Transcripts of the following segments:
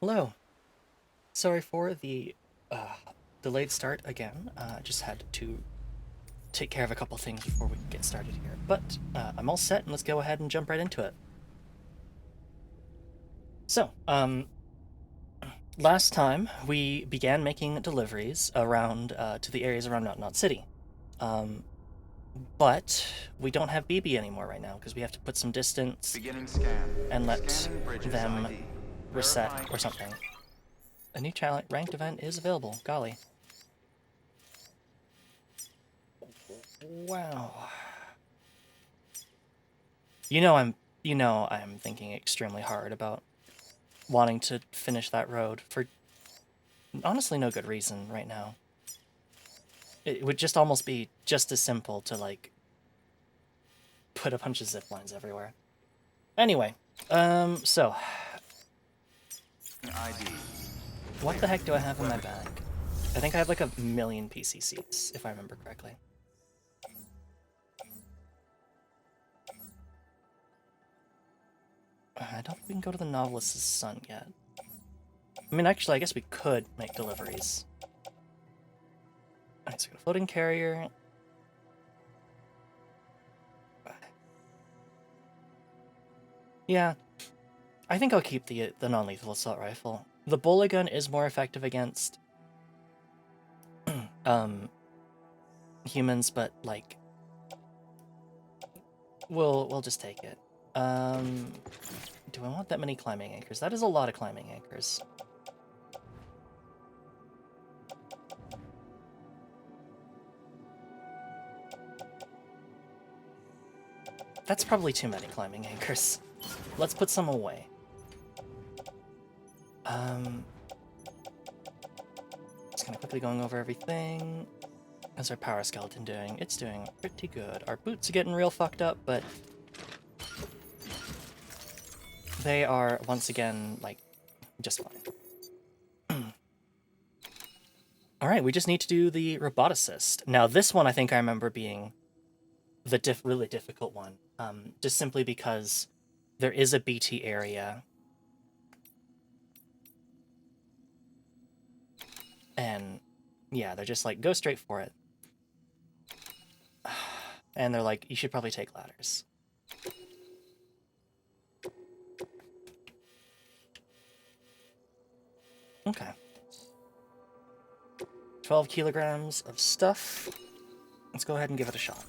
Hello. Sorry for the delayed start again. Just had to take care of a couple things before we get started here. But I'm all set, and let's go ahead and jump right into it. So, last time we began making deliveries around to the areas around Knot City. Um, but we don't have BB anymore right now because we have to put some distance Beginning scan. and let Scanning bridges them ID. reset Verifying. or something. A new challenge ranked event is available. Golly. Wow. I'm thinking extremely hard about wanting to finish that road for honestly no good reason right now. It would just almost be just as simple to like put a bunch of zip lines everywhere. Anyway, so ID. what the heck do I have in my bag? I think I have like a million PCCs, if I remember correctly. I don't think we can go to the Novelist's Son yet. I mean, actually, I guess we could make deliveries. Alright, so we got a floating carrier. Yeah, I think I'll keep the non-lethal assault rifle. The bullet gun is more effective against humans, but like we'll just take it. Do I want that many climbing anchors? That is a lot of climbing anchors. That's probably too many climbing anchors. Let's put some away. Just kind of quickly going over everything. How's our power skeleton doing? It's doing pretty good. Our boots are getting real fucked up, but they are, once again, like, just fine. Alright, we just need to do the roboticist. Now, this one I think I remember being the really difficult one, just simply because there is a BT area. And, yeah, they're just like, go straight for it. And they're like, you should probably take ladders. Okay. 12 kilograms of stuff. Let's go ahead and give it a shot.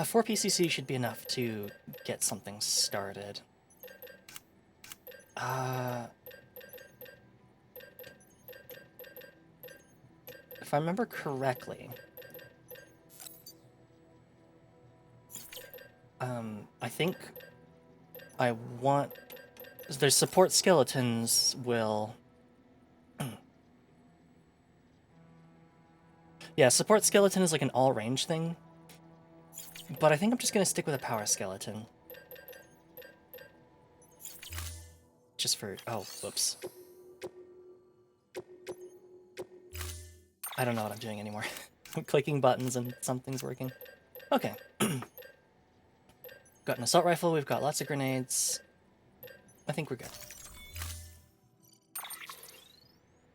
4 PCC should be enough to get something started. If I remember correctly, I think I want... Their support skeletons will... Yeah, support skeleton is like an all-range thing. But I think I'm just gonna stick with a power skeleton. Just for... Oh, whoops. I don't know what I'm doing anymore. I'm clicking buttons and something's working. Okay. Got an assault rifle, we've got lots of grenades. I think we're good.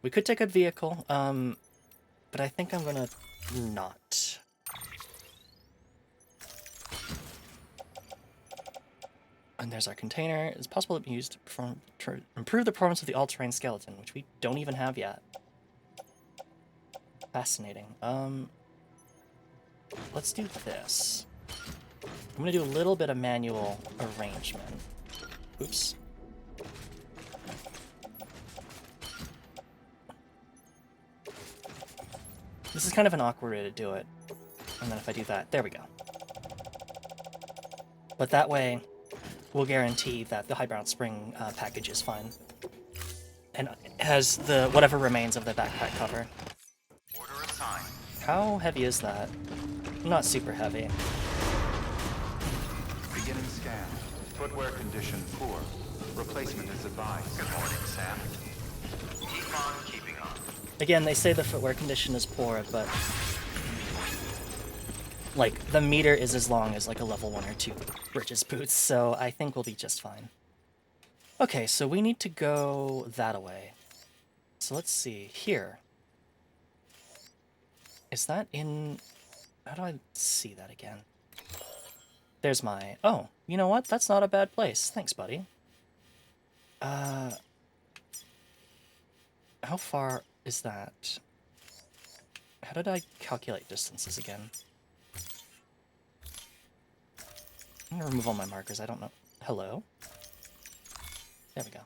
We could take a vehicle, but I think I'm gonna not. And there's our container. It's possible to be used to improve the performance of the all-terrain skeleton, which we don't even have yet. Fascinating. Let's do this. I'm gonna do a little bit of manual arrangement. Oops. This is kind of an awkward way to do it. And then if I do that, there we go. But that way, we'll guarantee that the Highbound Spring package is fine. And has the whatever remains of the backpack cover. Order assigned. How heavy is that? Not super heavy. Beginning scan. Footwear condition poor. Replacement is advised. Good morning, Sam. Keep on keeping on. Again, they say the footwear condition is poor, but like the meter is as long as like a level 1 or 2 bridges boots, so I think we'll be just fine. Okay, so we need to go that way. So let's see. Here. Is that in... How do I see that again? There's my... Oh, you know what? That's not a bad place. Thanks, buddy. How far is that? How did I calculate distances again? I'm gonna remove all my markers. I don't know. Hello? There we go.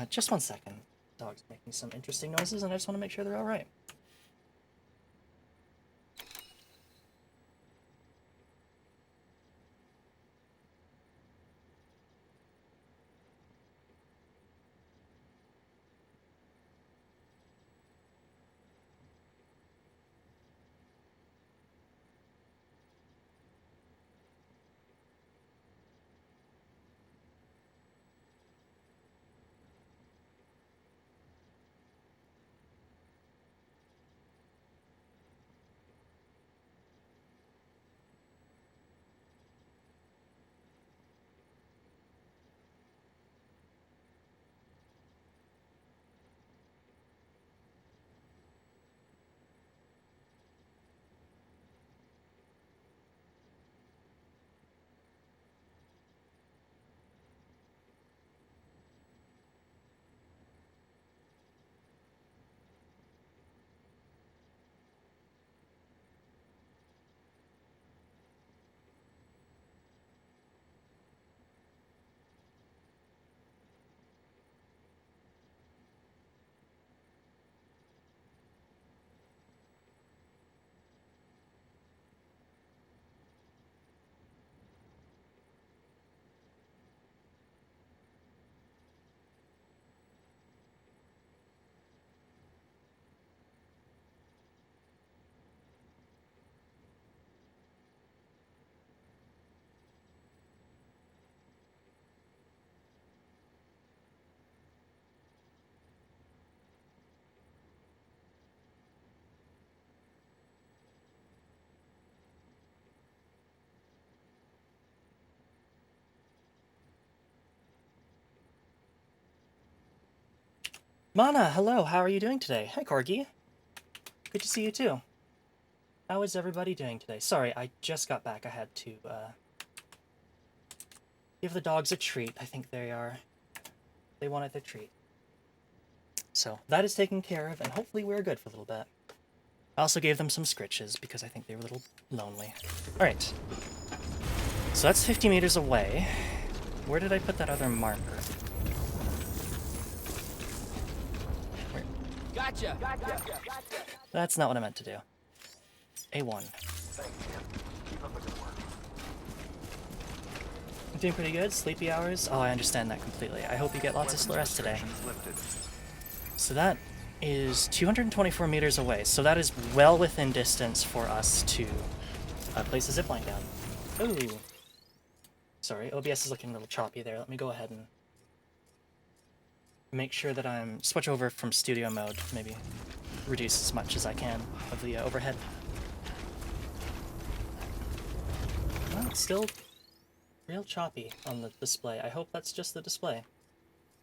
Just 1 second. Dog's making some interesting noises, and I just want to make sure they're all right. Mana, hello, how are you doing today? Hi, Corgi. Good to see you too. How is everybody doing today? Sorry, I just got back. I had to, give the dogs a treat. I think they wanted their treat. So, that is taken care of, and hopefully we're good for a little bit. I also gave them some scritches, because I think they were a little lonely. Alright. So that's 50 meters away. Where did I put that other marker? Gotcha. That's not what I meant to do. A1. I'm doing pretty good. Sleepy hours? Oh, I understand that completely. I hope you get lots of rest today. So that is 224 meters away. So that is well within distance for us to place a zipline down. Ooh. Sorry, OBS is looking a little choppy there. Let me go ahead and make sure that I'm... switch over from studio mode, maybe reduce as much as I can of the overhead. Well, it's still real choppy on the display. I hope that's just the display.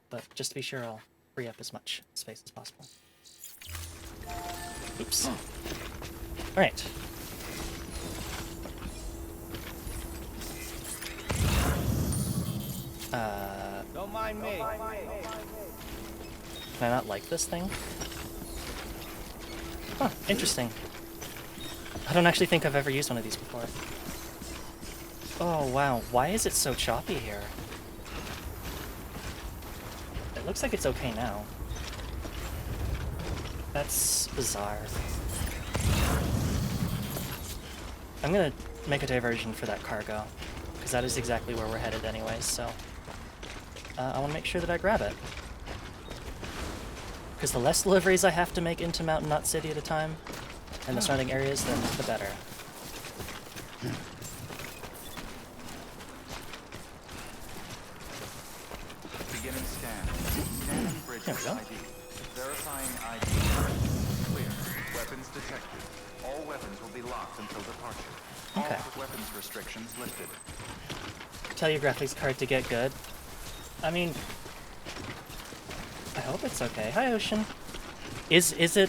But just to be sure, I'll free up as much space as possible. Oops. Alright. Don't mind me. Can I not like this thing? Huh, interesting. I don't actually think I've ever used one of these before. Oh wow, why is it so choppy here? It looks like it's okay now. That's bizarre. I'm gonna make a diversion for that cargo, because that is exactly where we're headed anyways, so... I want to make sure that I grab it. Because the less deliveries I have to make into Mountain Knot City at a time, and the surrounding areas, then the better. Beginning scan. Scanning bridge There we go. ID. Verifying ID. Clear. Weapons detected. All weapons will be locked until departure. Okay. All weapons restrictions lifted. Tell your graphics card to get good. I mean, I hope it's okay. Hi, Ocean. Is the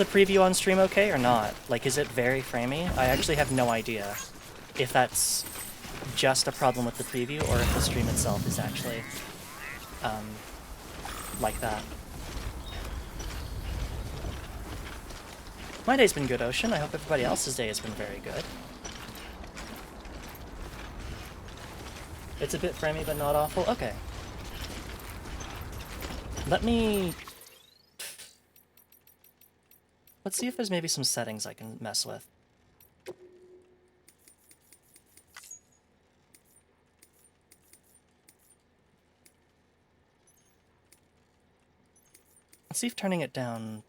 preview on stream okay or not? Like, is it very framey? I actually have no idea if that's just a problem with the preview or if the stream itself is actually like that. My day's been good, Ocean. I hope everybody else's day has been very good. It's a bit framey, but not awful. Okay. Let's see if there's maybe some settings I can mess with. Let's see if turning it down...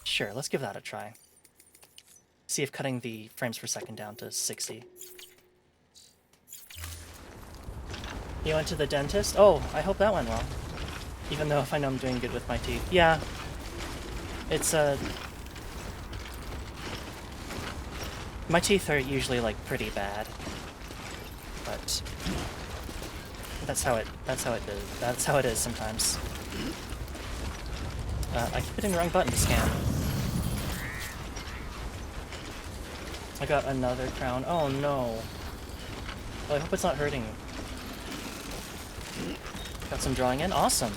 Sure, let's give that a try. See if cutting the frames per second down to 60. You went to the dentist? Oh, I hope that went well. Even though if I know I'm doing good with my teeth. Yeah. It's, my teeth are usually, like, pretty bad. But... That's how it is sometimes. I keep hitting the wrong button to scan. I got another crown. Oh no. Well, I hope it's not hurting. Got some drawing in. Awesome.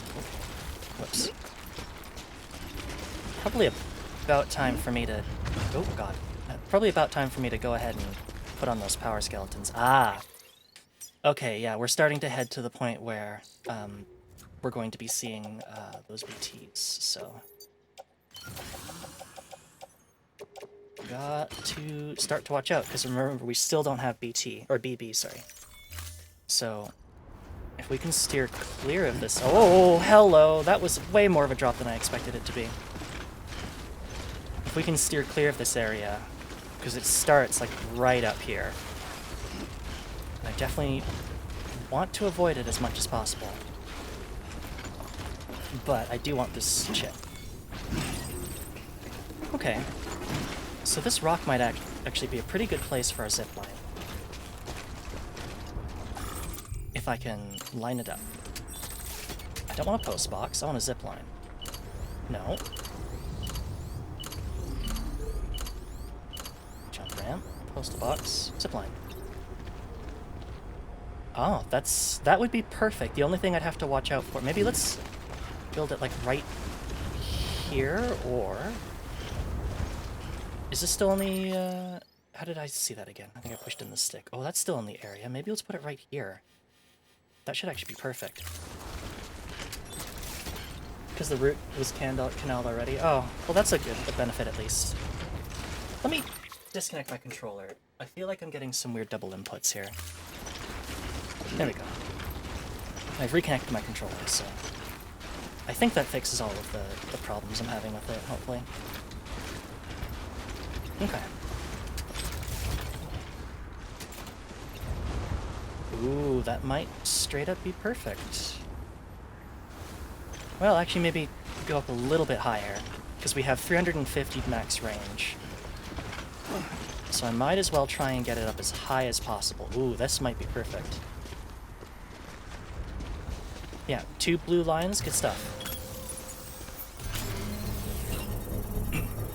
Whoops. Probably about time for me to... Oh god. Probably about time for me to go ahead and put on those power skeletons. Ah! Okay, yeah, we're starting to head to the point where we're going to be seeing those BTs, so... Got to start to watch out, because remember, we still don't have BT, or BB, sorry. So, if we can steer clear of this... Oh, hello! That was way more of a drop than I expected it to be. If we can steer clear of this area, because it starts, like, right up here. I definitely want to avoid it as much as possible. But I do want this chip. Okay. So this rock might actually be a pretty good place for our zipline. If I can line it up. I don't want a post box, I want a zipline. No. Jump ramp, post box, zipline. Oh, that would be perfect. The only thing I'd have to watch out for... Maybe let's build it, like, right here, or... Is this still in the, How did I see that again? I think I pushed in the stick. Oh, that's still in the area. Maybe let's put it right here. That should actually be perfect. Because the route was canaled already. Oh, well that's a benefit at least. Let me disconnect my controller. I feel like I'm getting some weird double inputs here. There we go. I've reconnected my controller, so... I think that fixes all of the problems I'm having with it, hopefully. Okay. Ooh, that might straight up be perfect. Well, actually, maybe go up a little bit higher, because we have 350 max range. So I might as well try and get it up as high as possible. Ooh, this might be perfect. Yeah, 2 blue lines, good stuff.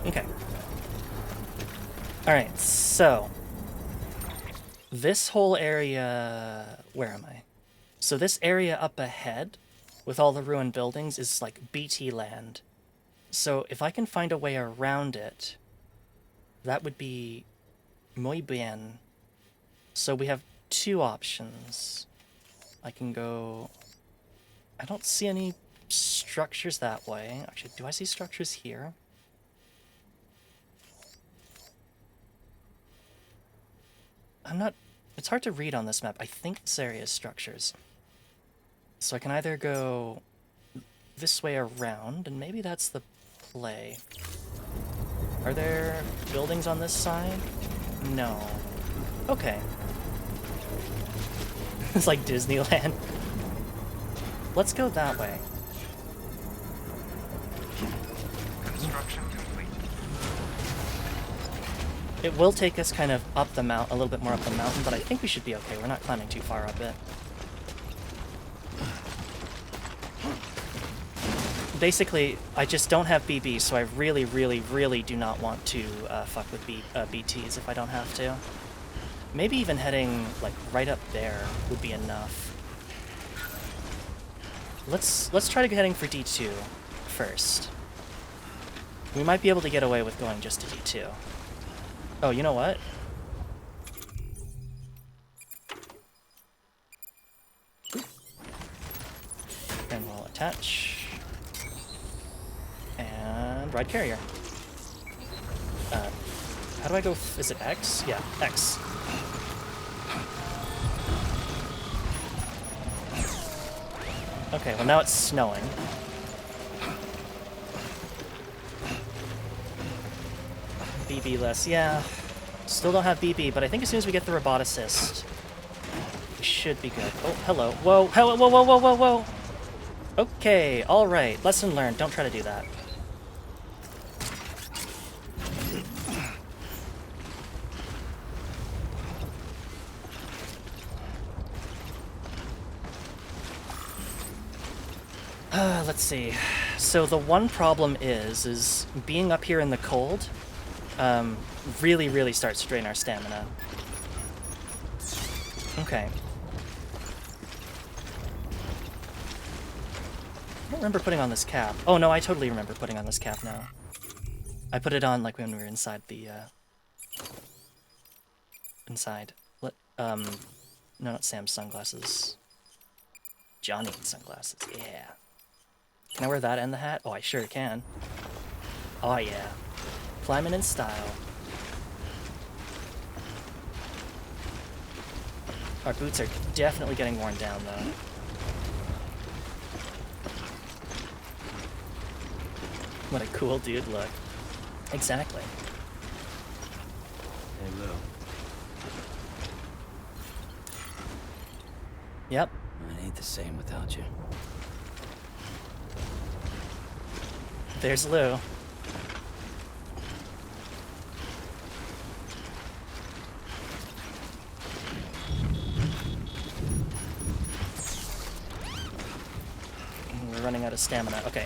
Okay. Alright, so... This whole area... Where am I? So this area up ahead, with all the ruined buildings, is like BT land. So if I can find a way around it, that would be muy bien. So we have 2 options. I can go... I don't see any structures that way. Actually, do I see structures here? I'm not... It's hard to read on this map. I think this area is structures. So I can either go this way around, and maybe that's the play. Are there buildings on this side? No. Okay. It's like Disneyland. Let's go that way. Construction complete. It will take us kind of up the mount, a little bit more up the mountain, but I think we should be okay. We're not climbing too far up it. Basically, I just don't have BB, so I really, really, really do not want to fuck with BTs if I don't have to. Maybe even heading, like, right up there would be enough. Let's try to get heading for D2 first. We might be able to get away with going just to D2. Oh, you know what? And we'll attach. And ride carrier. How do I go? Is it X? Yeah, X. Okay, well now it's snowing. BB less, yeah. Still don't have BB, but I think as soon as we get the roboticist, we should be good. Oh, hello. Whoa, whoa, whoa, whoa, whoa, whoa, whoa. Okay, alright. Lesson learned. Don't try to do that. Let's see. So the one problem is being up here in the cold really, really starts to drain our stamina. Okay. I don't remember putting on this cap. Oh no, I totally remember putting on this cap now. I put it on like when we were inside the no, not Sam's sunglasses. Johnny's sunglasses, yeah. Can I wear that and the hat? Oh, I sure can. Oh yeah. Climbing in style. Our boots are definitely getting worn down though. What a cool dude look. Exactly. Hey, Lou. Yep. It ain't the same without you. There's Lou. We're running out of stamina. Okay.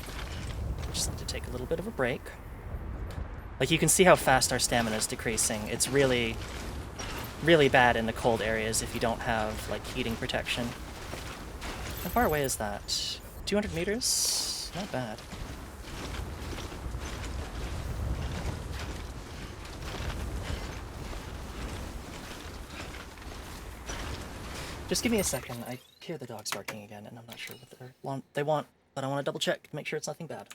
Just need to take a little bit of a break. Like, you can see how fast our stamina is decreasing. It's really, really bad in the cold areas if you don't have, like, heating protection. How far away is that? 200 meters? Not bad. Just give me a second. I hear the dogs barking again, and I'm not sure what they want, but I want to double check to make sure it's nothing bad.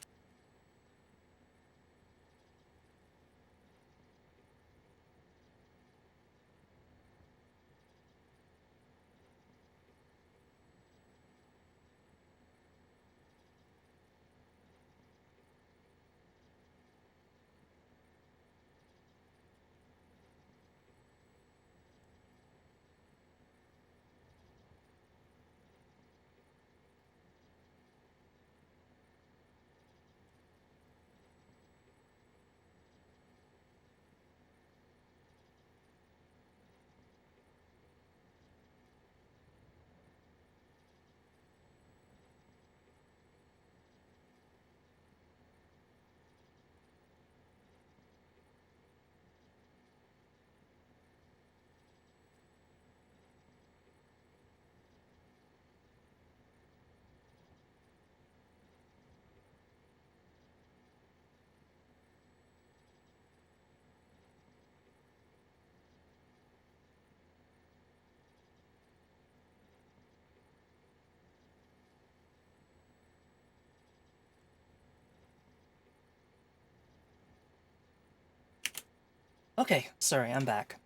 Okay, sorry, I'm back.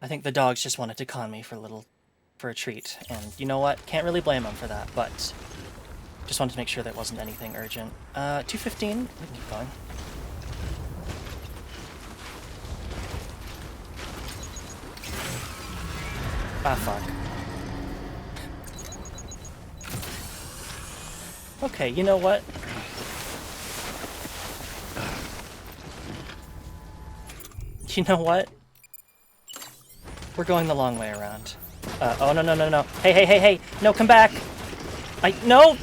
I think the dogs just wanted to con me for a treat, and you know what? Can't really blame them for that, but just wanted to make sure there wasn't anything urgent. 2:15, we can keep going. Ah, fuck. Okay, you know what? You know what? We're going the long way around. Oh, no, no, no, no. Hey, hey, hey, hey! No, come back! No!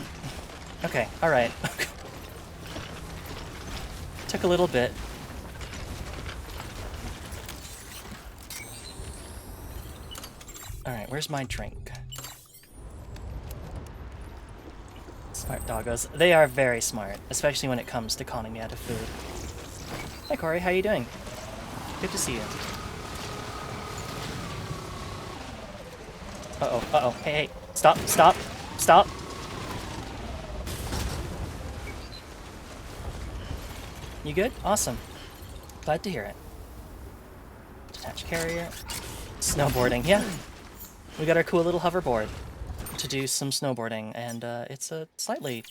Okay, alright. Took a little bit. Alright, where's my drink? Smart doggos. They are very smart, especially when it comes to conning me out of food. Hi, Corey. How you doing? Good to see you. Uh-oh, uh-oh. Hey, hey. Stop, stop, stop. You good? Awesome. Glad to hear it. Detached carrier. Snowboarding, yeah. We got our cool little hoverboard to do some snowboarding, and it's a slightly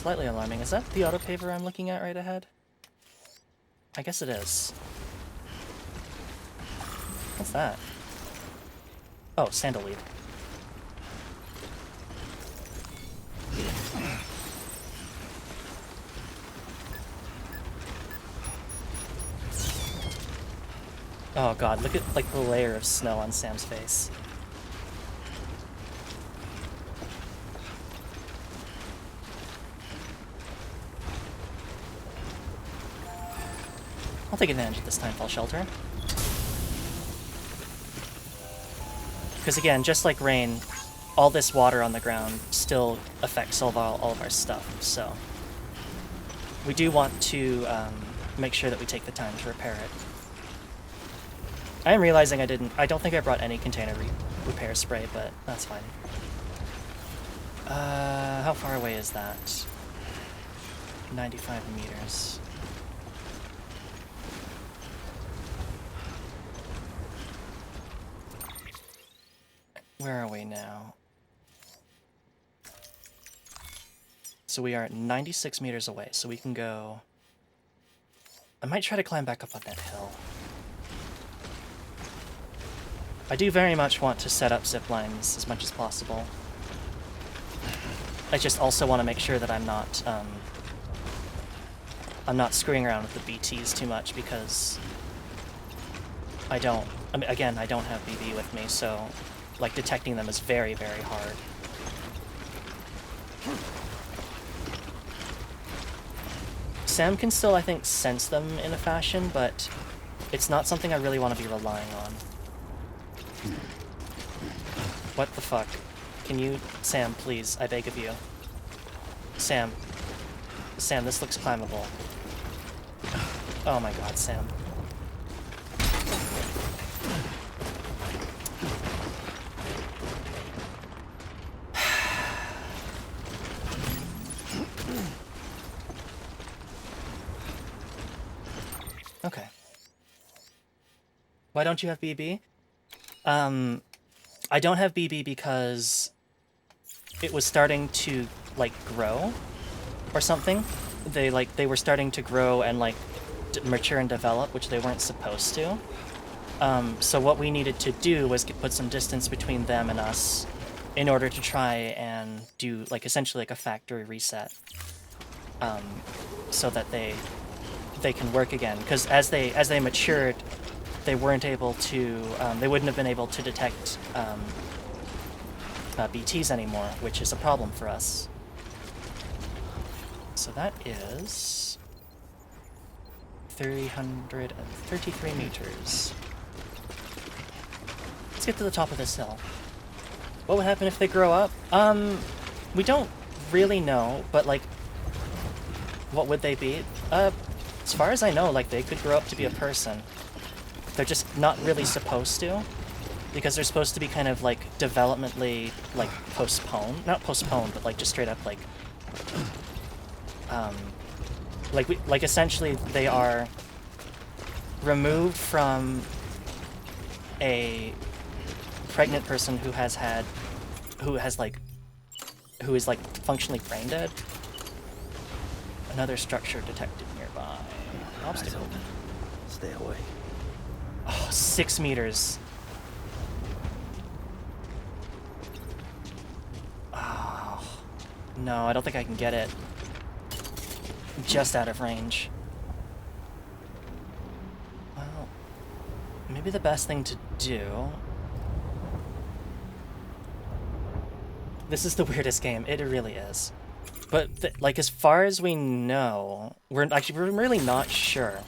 alarming. Is that the autopaver I'm looking at right ahead? I guess it is. What's that? Oh, sandalweed. Oh god, look at like the layer of snow on Sam's face. I'll take advantage of this timefall shelter. Because again, just like rain, all this water on the ground still affects all of our stuff, so we do want to make sure that we take the time to repair it. I am realizing I don't think I brought any container repair spray, but that's fine. How far away is that? 95 meters. Where are we now? So we are at 96 meters away, so we can go... I might try to climb back up on that hill. I do very much want to set up zip lines as much as possible. I just also want to make sure that I'm not screwing around with the BTs too much, because I mean, again, I don't have BB with me, so like detecting them is very, very hard. Sam can still, I think, sense them in a fashion, but it's not something I really want to be relying on. What the fuck? Can you... Sam, please, I beg of you. Sam. Sam, this looks climbable. Oh my god, Sam. Okay. Why don't you have BB? I don't have BB because it was starting to, like, grow or something. They were starting to grow and, like, mature and develop, which they weren't supposed to. So what we needed to do was put some distance between them and us in order to try and do, like, essentially like a factory reset. So that they can work again. Because as they matured, they weren't able to, they wouldn't have been able to detect BTs anymore, which is a problem for us. So that is 333 meters. Let's get to the top of this hill. What would happen if they grow up? We don't really know, but like, what would they be? As far as I know, like, they could grow up to be a person. They're just not really supposed to, because they're supposed to be kind of, like, developmentally, like, postponed. Not postponed, but, like, just straight up, like, like, essentially, they are removed from a pregnant person who is, like, functionally brain dead. Another structure detected nearby. Obstacle. Stay away. Oh, 6 meters. Oh. No, I don't think I can get it. Just out of range. Well, maybe the best thing to do... This is the weirdest game. It really is. But, like, as far as we know, we're really not sure.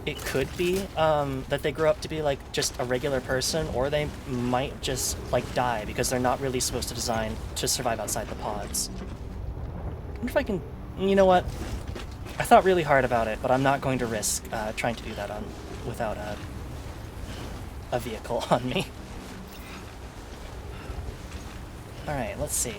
It could be that they grow up to be, like, just a regular person, or they might just, like, die because they're not really supposed to design to survive outside the pods. I wonder if I can... You know what? I thought really hard about it, but I'm not going to risk trying to do that without a vehicle on me. Alright, let's see.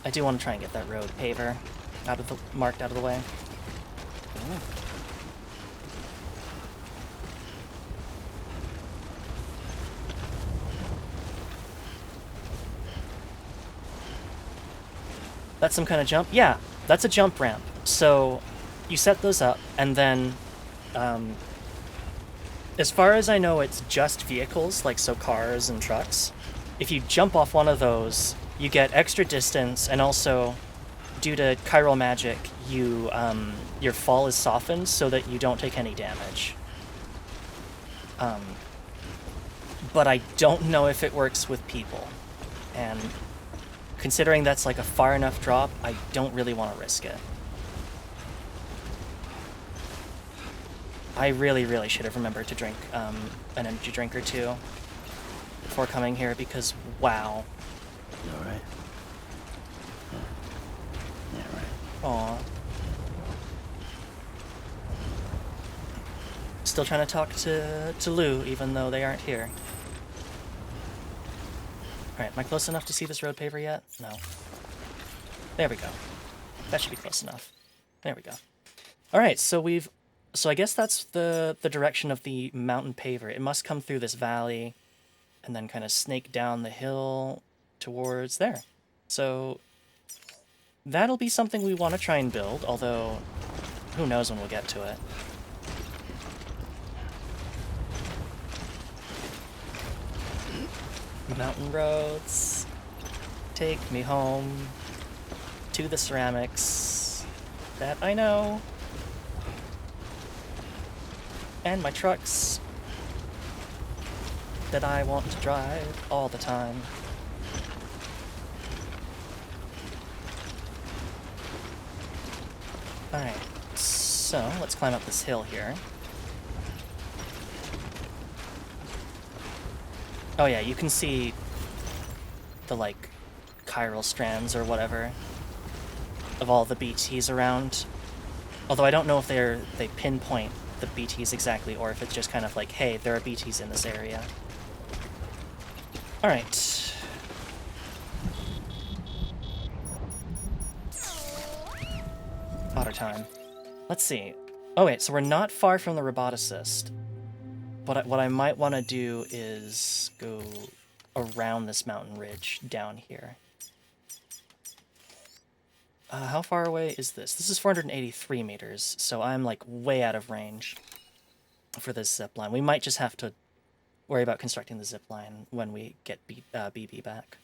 I do want to try and get that road paver marked out of the way. Ooh. That's some kind of jump? Yeah, that's a jump ramp. So you set those up, and then as far as I know, it's just vehicles, like so cars and trucks. If you jump off one of those, you get extra distance, and also, due to chiral magic, your fall is softened so that you don't take any damage. But I don't know if it works with people, and considering that's like a far enough drop, I don't really want to risk it. I really, really should have remembered to drink an energy drink or two before coming here, because wow. You alright? Yeah, right. Aw. Still trying to talk to Lou, even though they aren't here. Alright, am I close enough to see this road paver yet? No. There we go. That should be close enough. There we go. Alright, so I guess that's the direction of the mountain paver. It must come through this valley and then kind of snake down the hill towards there. So that'll be something we want to try and build, although who knows when we'll get to it. Mountain roads, take me home to the ceramics that I know. And my trucks that I want to drive all the time. Alright, so let's climb up this hill here. Oh yeah, you can see the, like, chiral strands or whatever of all the BTs around. Although I don't know if they pinpoint the BTs exactly, or if it's just kind of like, hey, there are BTs in this area. Alright. Otter time. Let's see. Oh wait, so we're not far from the roboticist. But what I might want to do is go around this mountain ridge down here. How far away is this? This is 483 meters, so I'm like way out of range for this zipline. We might just have to worry about constructing the zipline when we get BB back.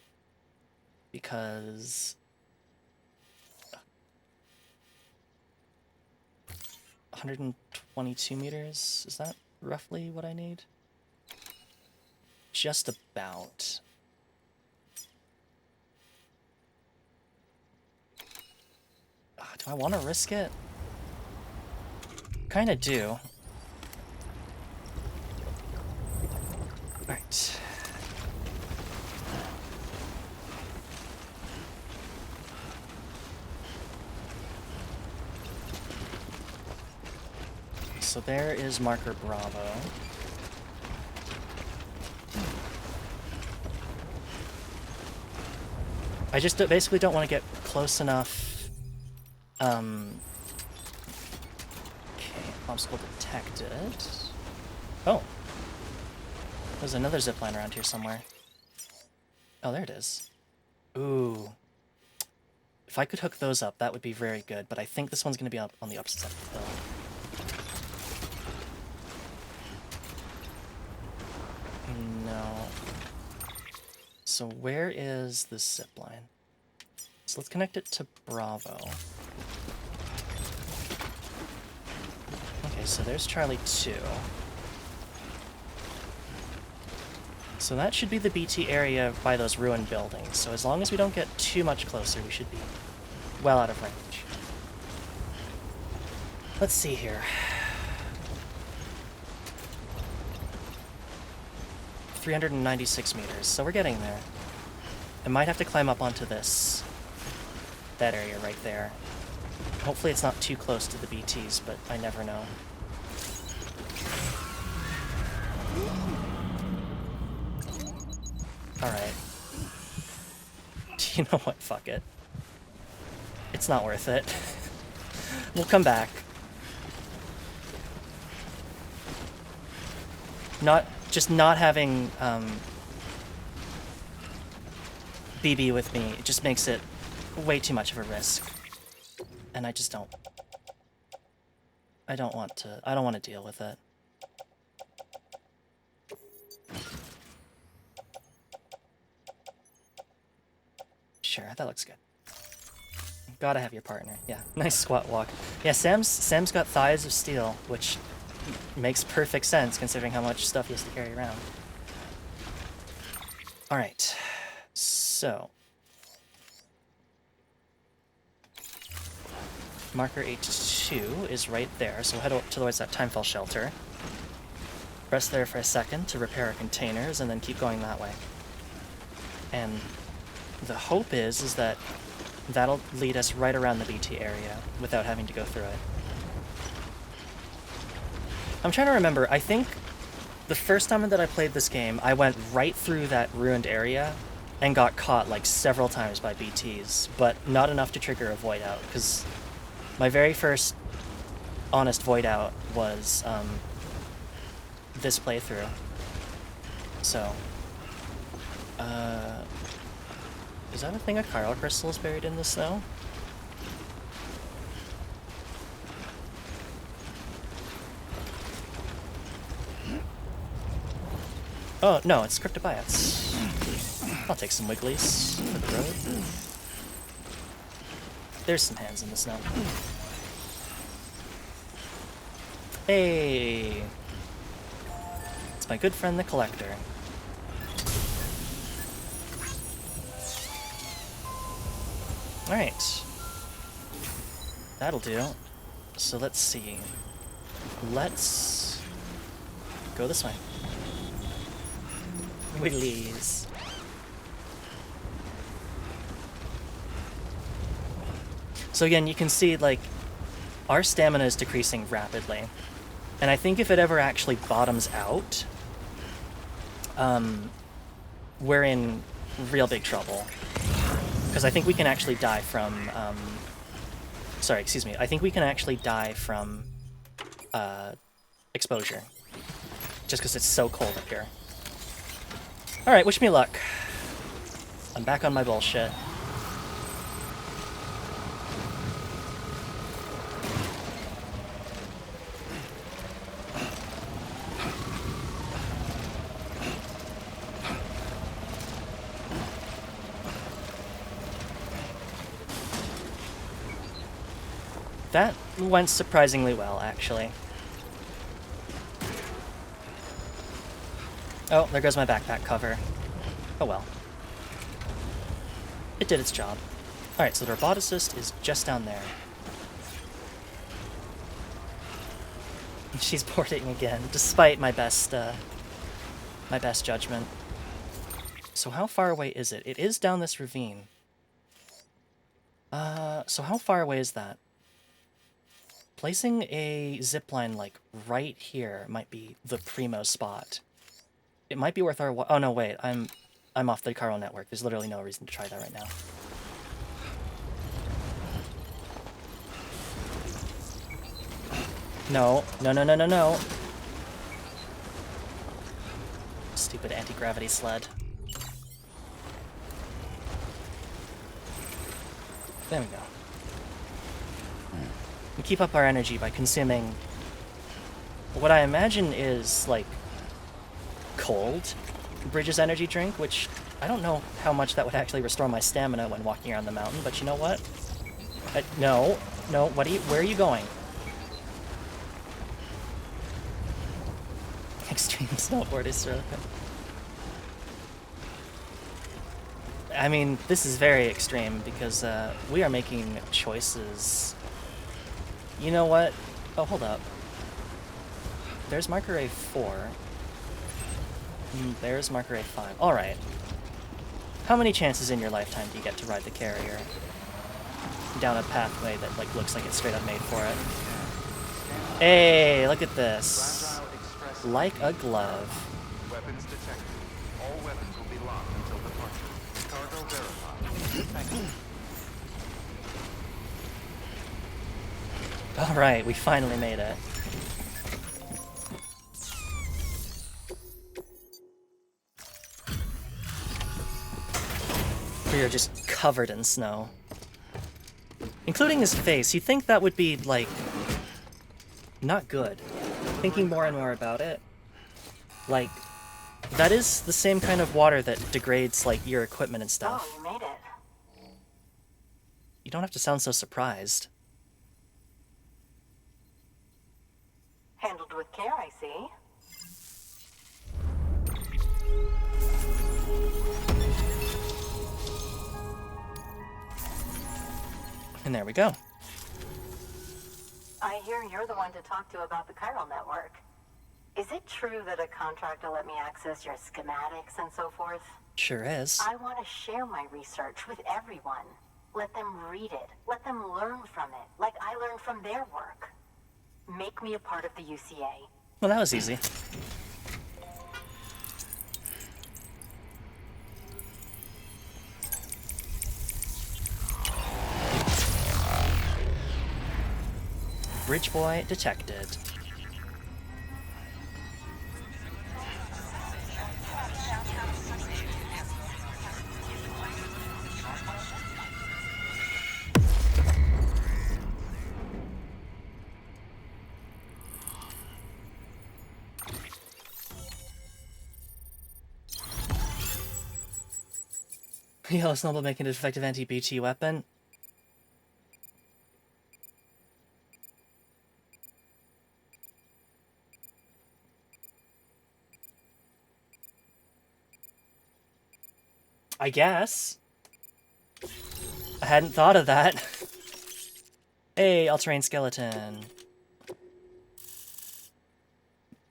Because 122 meters, is that roughly what I need? Just about. Do I want to risk it? Kinda do. Alright. So there is marker Bravo. I just basically don't want to get close enough. Okay, obstacle detected. Oh. There's another zipline around here somewhere. Oh, there it is. Ooh. If I could hook those up, that would be very good, but I think this one's going to be up on the opposite side of the hill. so where is the zip line? So let's connect it to Bravo. Okay, so there's Charlie 2. So that should be the BT area by those ruined buildings. So as long as we don't get too much closer, we should be well out of range. Let's see here. 396 meters, so we're getting there. I might have to climb up onto that area right there. Hopefully it's not too close to the BTs, but I never know. Alright. You know what? Fuck it. It's not worth it. We'll come back. Just not having BB with me, it just makes it way too much of a risk. And I just don't. I don't want to deal with it. Sure, that looks good. Gotta have your partner. Yeah, nice squat walk. Yeah, Sam's got thighs of steel, which makes perfect sense considering how much stuff he has to carry around. Alright, so marker H2 is right there, so we'll head towards that Timefall shelter. Rest there for a second to repair our containers, and then keep going that way. And the hope is that that'll lead us right around the BT area without having to go through it. I'm trying to remember, I think the first time that I played this game, I went right through that ruined area and got caught like several times by BTs, but not enough to trigger a void out, because my very first honest void out was this playthrough. So, is that a thing of chiral crystals buried in the snow? Oh, no, it's cryptobiotes. I'll take some wigglies for the road. There's some hands in the snow. Hey! It's my good friend the Collector. Alright. That'll do. So let's see. Let's go this way. Wigglies. So again, you can see, like, our stamina is decreasing rapidly. And I think if it ever actually bottoms out, we're in real big trouble. Because I think we can actually die from, sorry, excuse me. I think we can actually die from exposure. Just because it's so cold up here. Alright, wish me luck. I'm back on my bullshit. That went surprisingly well, actually. Oh, there goes my backpack cover. Oh well. It did its job. Alright, so the roboticist is just down there. She's boarding again, despite my best judgment. So how far away is it? It is down this ravine. So how far away is that? Placing a zipline, like, right here might be the primo spot. It might be worth our... Oh, no, wait. I'm off the chiral network. There's literally no reason to try that right now. No. No, no, no, no, no. Stupid anti-gravity sled. There we go. We keep up our energy by consuming what I imagine is, like, cold Bridges energy drink, which I don't know how much that would actually restore my stamina when walking around the mountain, but you know what? No, no, where are you going? Extreme snowboard is really good. I mean, this is very extreme because we are making choices. You know what? Oh, hold up. There's marker A4. There's marker A5. Alright. How many chances in your lifetime do you get to ride the carrier down a pathway that like looks like it's straight up made for it? Hey, look at this. Like a glove. Weapons detected. All weapons will be locked until departure. Cargo verified. Thank you. Alright, we finally made it. We are just covered in snow. Including his face. You'd think that would be, like, not good. Thinking more and more about it. Like, that is the same kind of water that degrades, like, your equipment and stuff. Oh, you made it. You don't have to sound so surprised. Handled with care, I see. And there we go. I hear you're the one to talk to about the chiral network. Is it true that a contractor let me access your schematics and so forth? Sure is. I want to share my research with everyone. Let them read it. Let them learn from it, like I learned from their work. Make me a part of the UCA. Well, that was easy. Bridge boy detected. Yellow Snowball making an effective anti-BT weapon. I guess. I hadn't thought of that. Hey, all-terrain skeleton.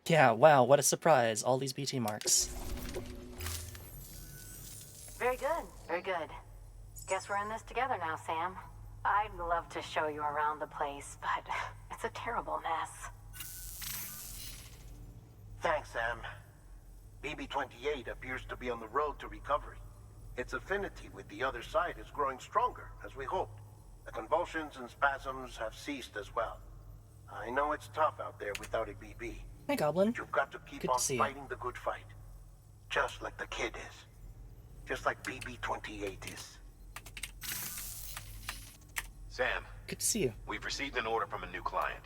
Yeah, wow, what a surprise. All these BT marks. Very good, very good. Guess we're in this together now, Sam. I'd love to show you around the place, but it's a terrible mess. Thanks, Sam. BB-28 appears to be on the road to recovery. Its affinity with the other side is growing stronger, as we hoped. The convulsions and spasms have ceased as well. I know it's tough out there without a BB. Hey, Goblin. But you've got to keep Good to on see you. fighting the good fight. Just like the kid is. Just like BB-28 is. Sam, Good to see you. we've received an order from a new client.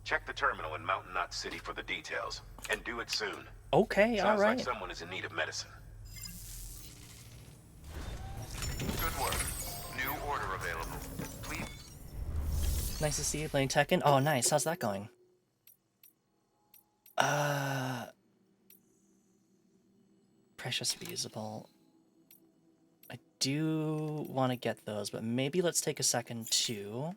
Check the terminal in Mountain Knot City for the details, and do it soon. Okay, Sounds alright. like someone is in need of medicine. Good work. New order available. Please. Nice to see you playing Tekken. Oh, nice. How's that going? Precious reusable. I do want to get those, but maybe let's take a second to...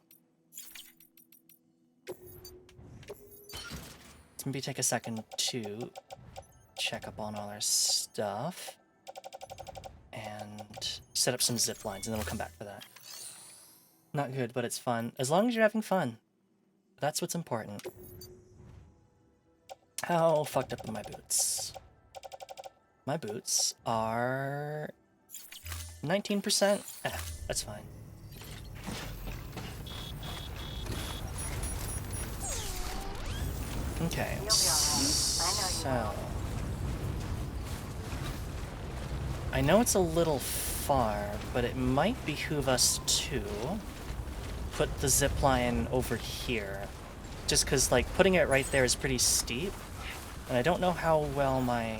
Let's maybe take a second to check up on all our stuff. And set up some zip lines, and then we'll come back for that. Not good, but it's fun. As long as you're having fun. That's what's important. How fucked up are my boots? My boots are 19%. That's fine. Okay, You'll be all right. I know you so will. I know it's a little far, but it might behoove us to put the zip line over here. Just because, like, putting it right there is pretty steep. And I don't know how well my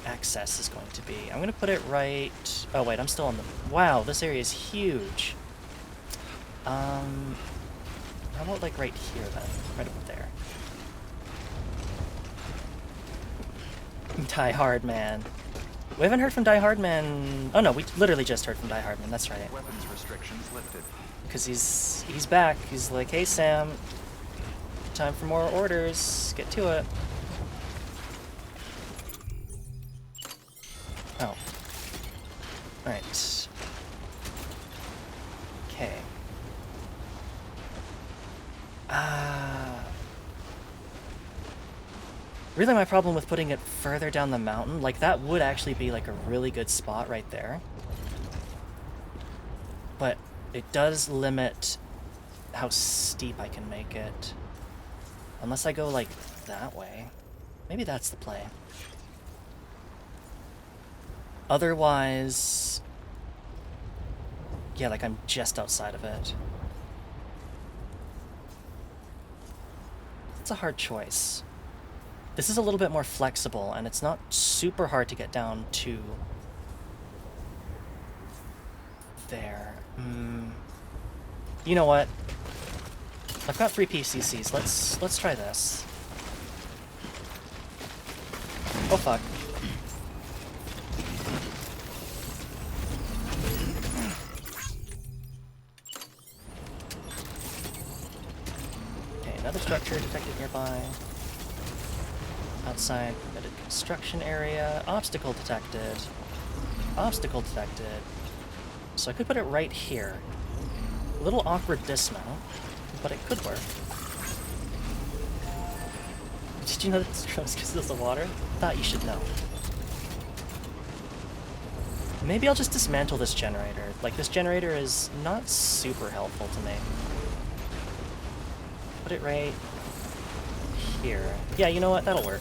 access is going to be. I'm going to put it right... Oh, wait, I'm still on the... Wow, this area is huge. How about, like, right here, then? Right up there. Die Hard Man. We haven't heard from Die Hard Man... Oh, no, we literally just heard from Die Hard Man. That's right. Weapons restrictions lifted. Because he's back. He's like, hey, Sam. Time for more orders. Get to it. Oh. Alright. Okay. Really my problem with putting it further down the mountain, like that would actually be like a really good spot right there. But it does limit how steep I can make it. Unless I go like that way. Maybe that's the play. Otherwise... Yeah, like I'm just outside of it. It's a hard choice. This is a little bit more flexible, and it's not super hard to get down to... there. You know what? I've got 3 PCCs. Let's try this. Oh fuck. Okay, another structure detected nearby. Outside permitted construction area. Obstacle detected. Obstacle detected. So I could put it right here. A little awkward dismount, but it could work. Did you know that it's because of the water? Thought you should know. Maybe I'll just dismantle this generator. Like, this generator is not super helpful to me. Put it right here. Yeah, you know what? That'll work.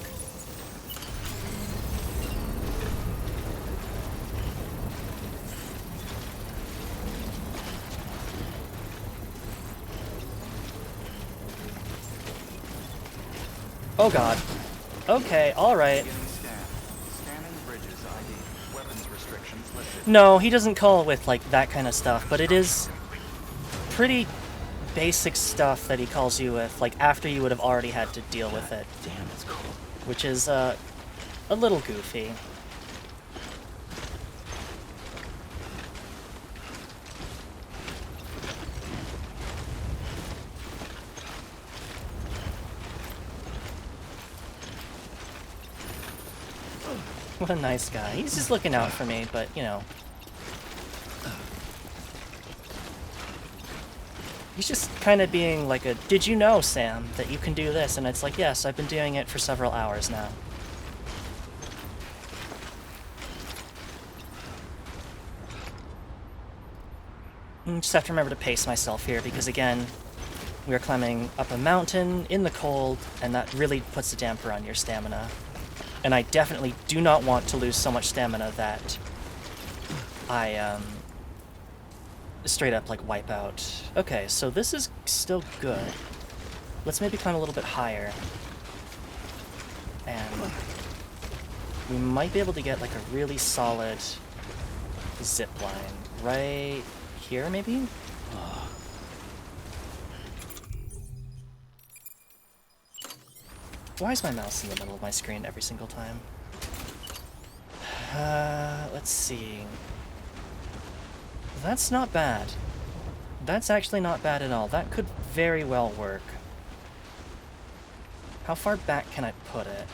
Oh god. Okay, alright. Scanning bridges ID. Weapons restrictions lifted. No, he doesn't call with, like, that kind of stuff, but it is pretty basic stuff that he calls you with, like, after you would have already had to deal with it. Damn, it's cold. Which is, a little goofy. What a nice guy. He's just looking out for me, but, you know. He's just kind of being like a, did you know, Sam, that you can do this? And it's like, yes, I've been doing it for several hours now. Just have to remember to pace myself here, because again, we are climbing up a mountain in the cold, and that really puts a damper on your stamina. And I definitely do not want to lose so much stamina that I, straight up, like, wipe out. Okay, so this is still good. Let's maybe climb a little bit higher. And we might be able to get, like, a really solid zip line. Right here, maybe? Why is my mouse in the middle of my screen every single time? Let's see. That's not bad. That's actually not bad at all. That could very well work. How far back can I put it?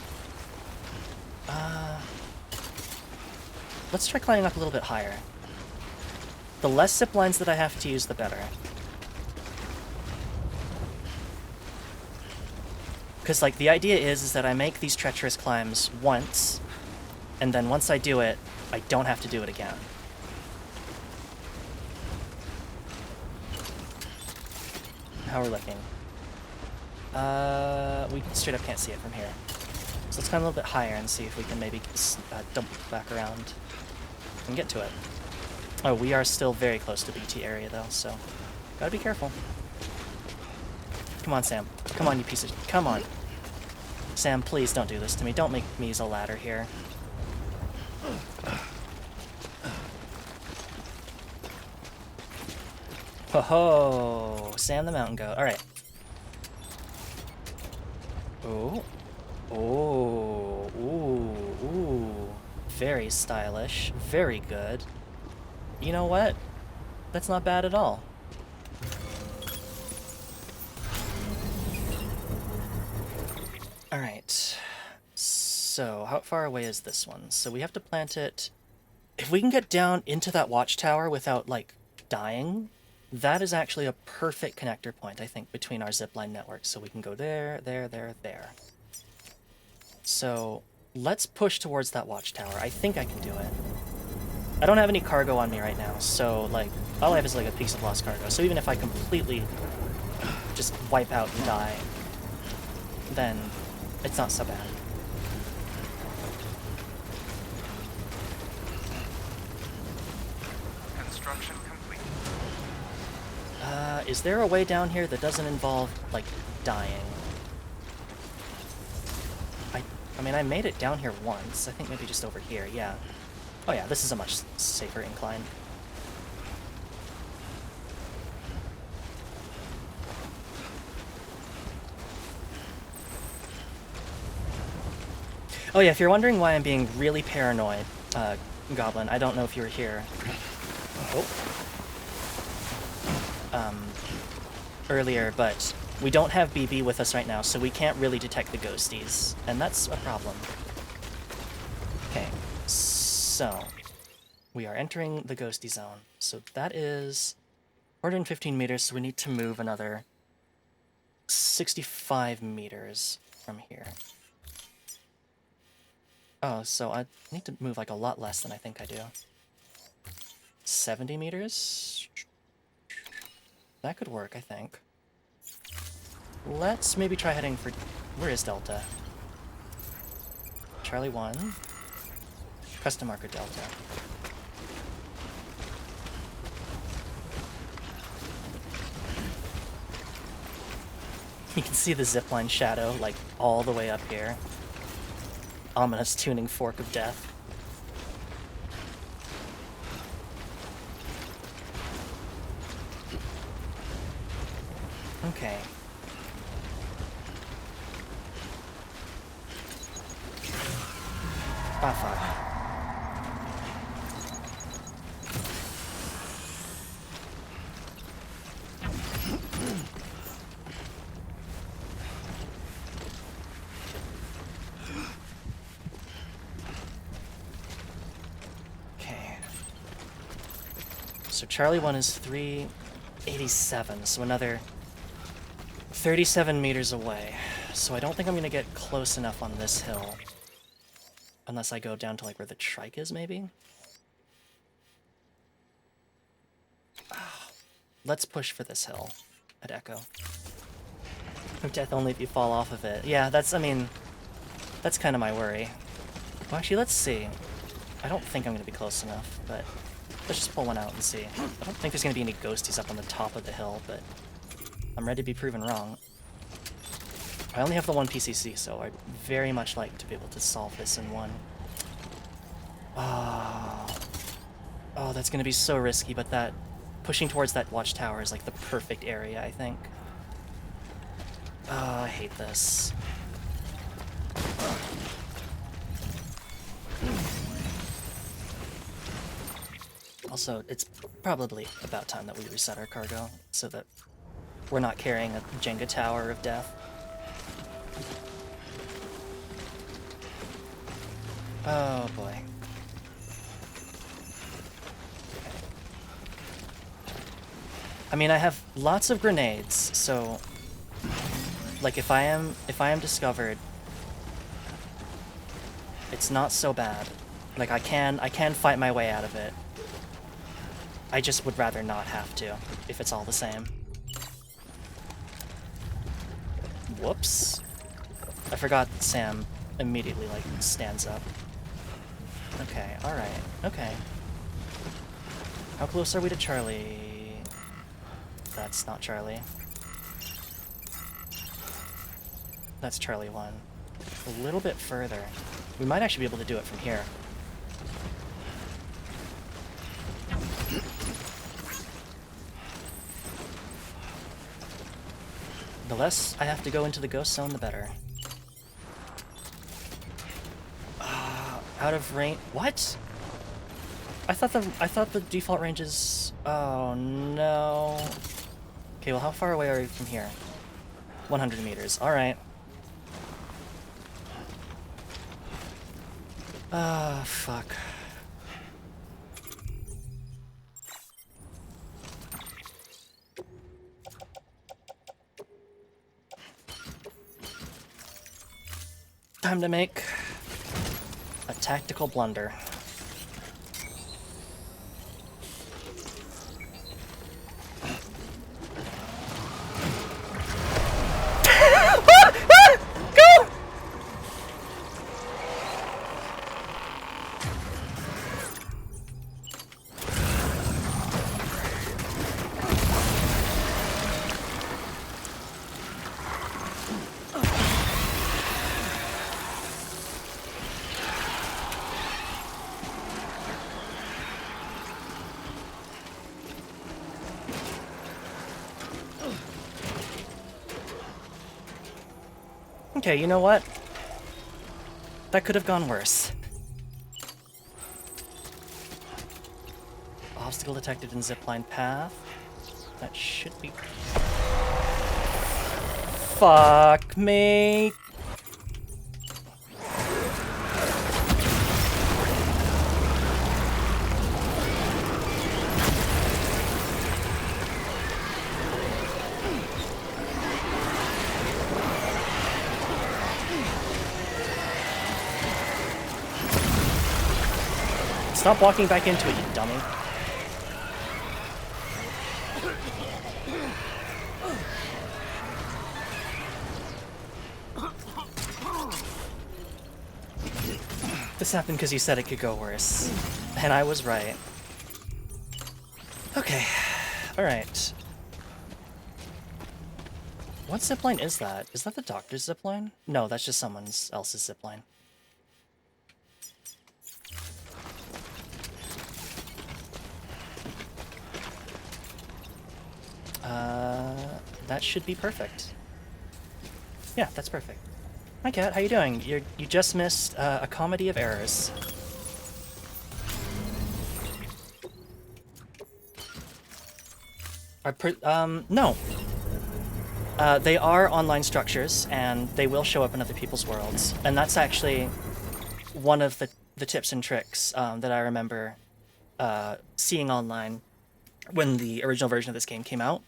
Let's try climbing up a little bit higher. The less zip lines that I have to use, the better. Because, like, the idea is that I make these treacherous climbs once, and then once I do it, I don't have to do it again. How we're looking. We straight up can't see it from here. So let's climb a little bit higher and see if we can maybe dump back around and get to it. Oh, we are still very close to BT area, though, so gotta be careful. Come on, Sam. Come on, you piece of... Come on. Sam, please don't do this to me. Don't make me use a ladder here. Ho ho! Sam the mountain goat. Alright. Oh. Oh. Ooh. Ooh. Very stylish. Very good. You know what? That's not bad at all. Alright. So, how far away is this one? So we have to plant it... If we can get down into that watchtower without, like, dying, that is actually a perfect connector point, I think, between our zipline networks. So we can go there, there, there, there. So, let's push towards that watchtower. I think I can do it. I don't have any cargo on me right now, so, like, all I have is, like, a piece of lost cargo. So even if I completely just wipe out and die, then it's not so bad. Construction complete. Is there a way down here that doesn't involve, like, dying? I mean, I made it down here once. I think maybe just over here, yeah. Oh yeah, this is a much safer incline. Oh yeah, if you're wondering why I'm being really paranoid, Goblin, I don't know if you were here. Oh. Earlier, but we don't have BB with us right now, so we can't really detect the ghosties, and that's a problem. Okay, so we are entering the ghosty zone. So that is 415 meters, so we need to move another 65 meters from here. Oh, so I need to move like a lot less than I think I do. 70 meters? That could work, I think. Let's maybe try heading for... Where is Delta? Charlie 1. Custom marker Delta. You can see the zipline shadow, like, all the way up here. Ominous tuning fork of death. Okay. Ah, fuck. Okay. So Charlie 1 is 387, so another 37 meters away. So I don't think I'm gonna get close enough on this hill. Unless I go down to, like, where the trike is, maybe? Let's push for this hill at Echo. Death only if you fall off of it. Yeah, that's, I mean, that's kind of my worry. Well, actually, let's see. I don't think I'm going to be close enough, but let's just pull one out and see. I don't think there's going to be any ghosties up on the top of the hill, but I'm ready to be proven wrong. I only have the one PCC, so I'd very much like to be able to solve this in one. Oh, that's going to be so risky, but that pushing towards that watchtower is like the perfect area, I think. Oh, I hate this. Also, it's probably about time that we reset our cargo so that we're not carrying a Jenga tower of death. Oh boy. Okay. I mean, I have lots of grenades, so like if I am discovered, it's not so bad. Like I can fight my way out of it. I just would rather not have to, if it's all the same. Whoops. I forgot that Sam immediately, like, stands up. Okay, alright, okay. How close are we to Charlie? That's not Charlie. That's Charlie 1. A little bit further. We might actually be able to do it from here. The less I have to go into the ghost zone, the better. Out of range. What? I thought the default range is. Oh no. Okay, well, how far away are we from here? 100 meters. All right. Ah, fuck. Time to make a tactical blunder. Go! Okay, you know what? That could have gone worse. Obstacle detected in zipline path. That should be... Fuck me! Stop walking back into it, you dummy. This happened because you said it could go worse. And I was right. Okay. Alright. What zipline is that? Is that the doctor's zipline? No, that's just someone else's zipline. That should be perfect. Yeah, that's perfect. Hi, Kat. How you doing? You just missed a comedy of errors. No. They are online structures, and they will show up in other people's worlds. And that's actually one of the tips and tricks that I remember seeing online when the original version of this game came out.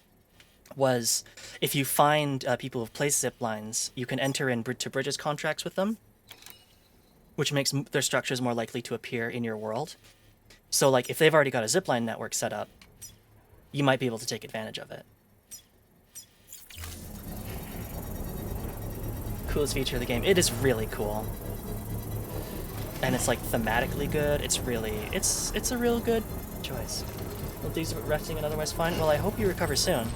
Was if you find people who've placed zip lines, you can enter in to-bridges contracts with them, which makes their structures more likely to appear in your world. So, like, if they've already got a zipline network set up, you might be able to take advantage of it. Coolest feature of the game. It is really cool. And it's, like, thematically good. It's a real good choice. Well, these are resting and otherwise fine. Well, I hope you recover soon.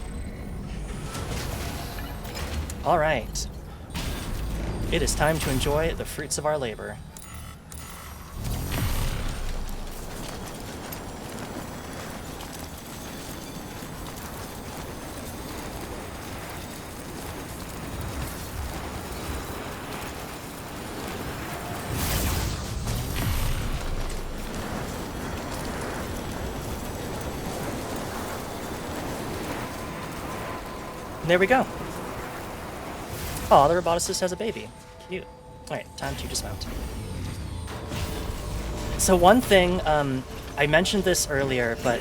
All right. It is time to enjoy the fruits of our labor. There we go. Oh, the roboticist has a baby. Cute. Alright, time to dismount. So one thing, I mentioned this earlier, but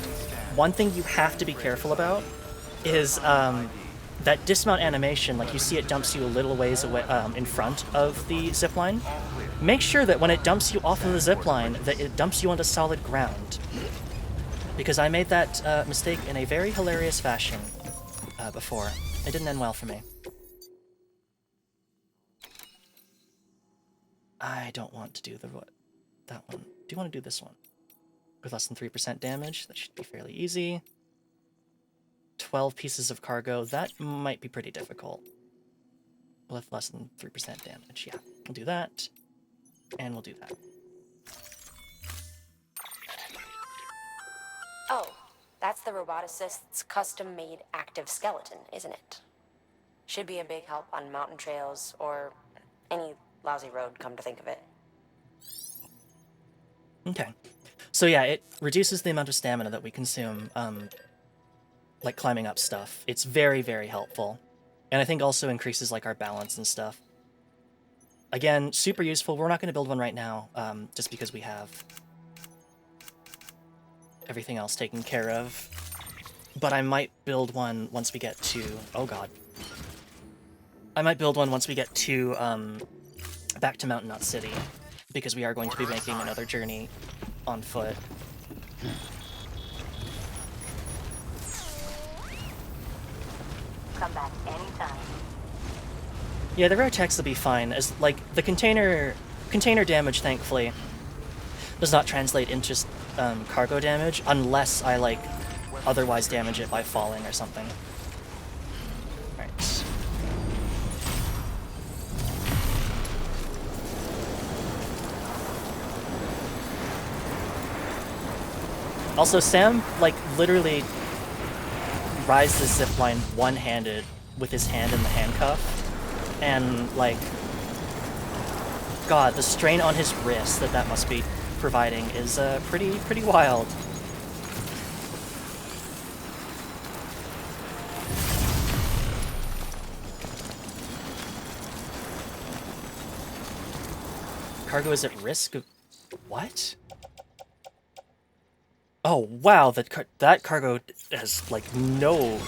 one thing you have to be careful about is that dismount animation, like you see it dumps you a little ways away in front of the zipline. Make sure that when it dumps you off of the zipline, that it dumps you onto solid ground. Because I made that mistake in a very hilarious fashion before. It didn't end well for me. I don't want to do that one. Do you want to do this one? With less than 3% damage, that should be fairly easy. 12 pieces of cargo, that might be pretty difficult. With less than 3% damage, yeah. We'll do that, and we'll do that. Oh, that's the roboticist's custom-made active skeleton, isn't it? Should be a big help on mountain trails or any lousy road, come to think of it. Okay. So yeah, it reduces the amount of stamina that we consume, like climbing up stuff. It's very, very helpful. And I think also increases like our balance and stuff. Again, super useful. We're not going to build one right now, just because we have everything else taken care of. But I might build one once we get to... Oh god. I might build one once we get to, back to Mountain Knot City, because we are going to be making another journey on foot. Come back anytime. Yeah, the rare text will be fine, as, like, the container damage, thankfully, does not translate into cargo damage, unless I, like, otherwise damage it by falling or something. Alright. Also, Sam, like, literally rides the zipline one-handed with his hand in the handcuff. And, like, God, the strain on his wrist that must be providing is pretty wild. Cargo is at risk of... What? Oh, wow, that cargo has, like, no...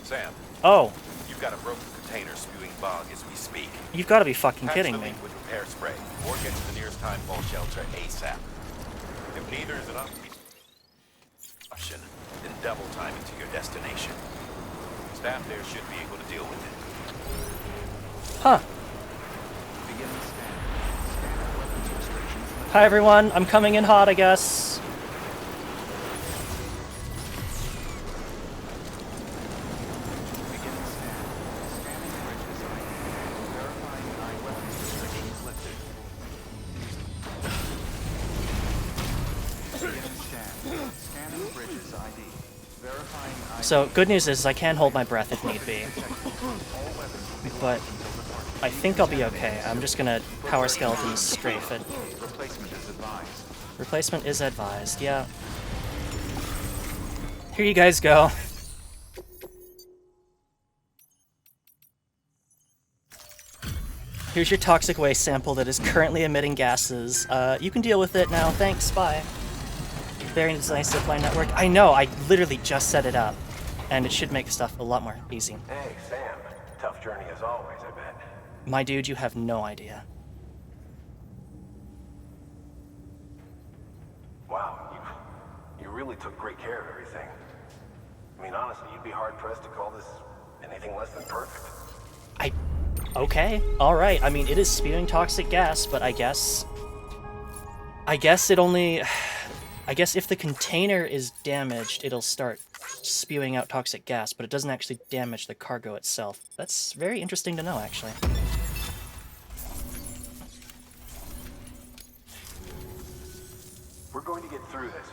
Sam, Oh, you've got a broken container spewing bog as we speak. you've got to be fucking Patch kidding the me. leak with repair spray, or get to the nearest time ball shelter ASAP. If neither is enough option, then double time it to your destination. Staff there should be able to deal with it. Huh. Begin the scan. Standard weapons restrictions. Hi, everyone. I'm coming in hot, I guess. Begin the scan. Scanning bridge design. Verifying weapons restrictions lifted. Begin the scan. Scanning bridges ID. Verifying ID. So, good news is I can hold my breath if need be. All weapons will be But locked until departure. I think I'll be okay. I'm just gonna power skeleton strafe it. Replacement is advised. Replacement is advised, yeah. Here you guys go. Here's your toxic waste sample that is currently emitting gases. You can deal with it now, thanks, bye. Very nice zipline network. I know, I literally just set it up. And it should make stuff a lot more easy. Hey, Sam. Tough journey as always, I bet. My dude, you have no idea. Wow, you really took great care of everything. I mean, honestly, you'd be hard-pressed to call this anything less than perfect. Okay, alright. I mean, it is spewing toxic gas, but I guess it only... I guess if the container is damaged, it'll start spewing out toxic gas, but it doesn't actually damage the cargo itself. That's very interesting to know, actually. We're going to get through this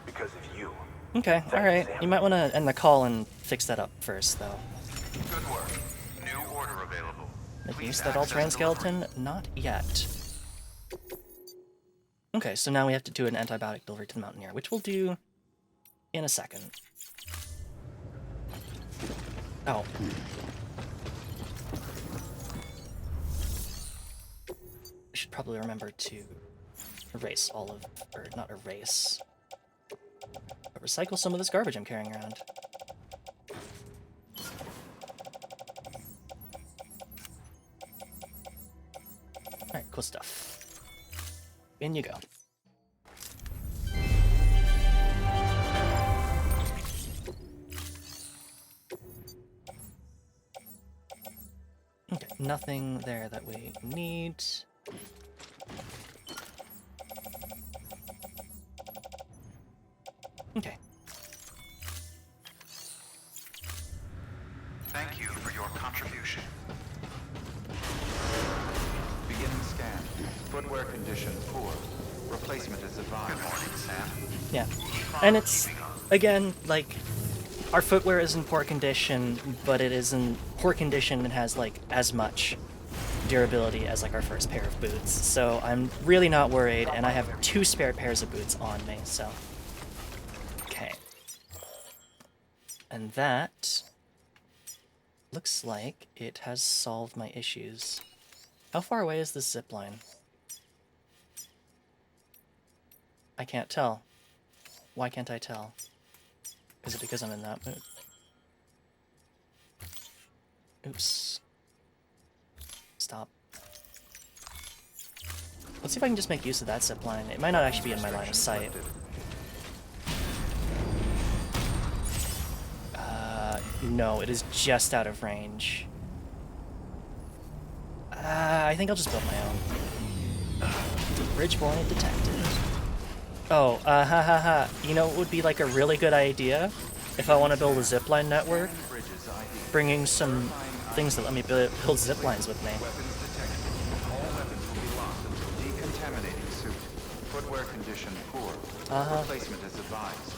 because of you. Okay, alright. You might want to end the call and fix that up first, though. Good work. New order available. Making use Please of that access Ultraman the skeleton? Not yet. Okay, so now we have to do an antibiotic delivery to the Mountaineer, which we'll do in a second. Oh. I should probably remember to erase all of... or not erase... but recycle some of this garbage I'm carrying around. Alright, cool stuff. In you go. Okay, nothing there that we need. Okay. Thank you for your contribution. Begin scan. Footwear condition poor. Replacement is advised. Good morning, Sam. Yeah. And it's, again, like, our footwear is in poor condition, but it is in poor condition and has like as much durability as like our first pair of boots. So I'm really not worried, and I have 2 spare pairs of boots on me, so. Okay. And that looks like it has solved my issues. How far away is this zip line? I can't tell. Why can't I tell? Is it because I'm in that mood? Oops. Stop. Let's see if I can just make use of that zipline. It might not actually be in my line of sight. No, it is just out of range. I think I'll just build my own. Bridge warning detected. Oh, ha ha ha. You know what would be like a really good idea? If I want to build a zipline network? Bringing some things that let me build ziplines with me. Weapons detected. All weapons will be locked until decontaminating suit. Footwear condition poor. Replacement is advised.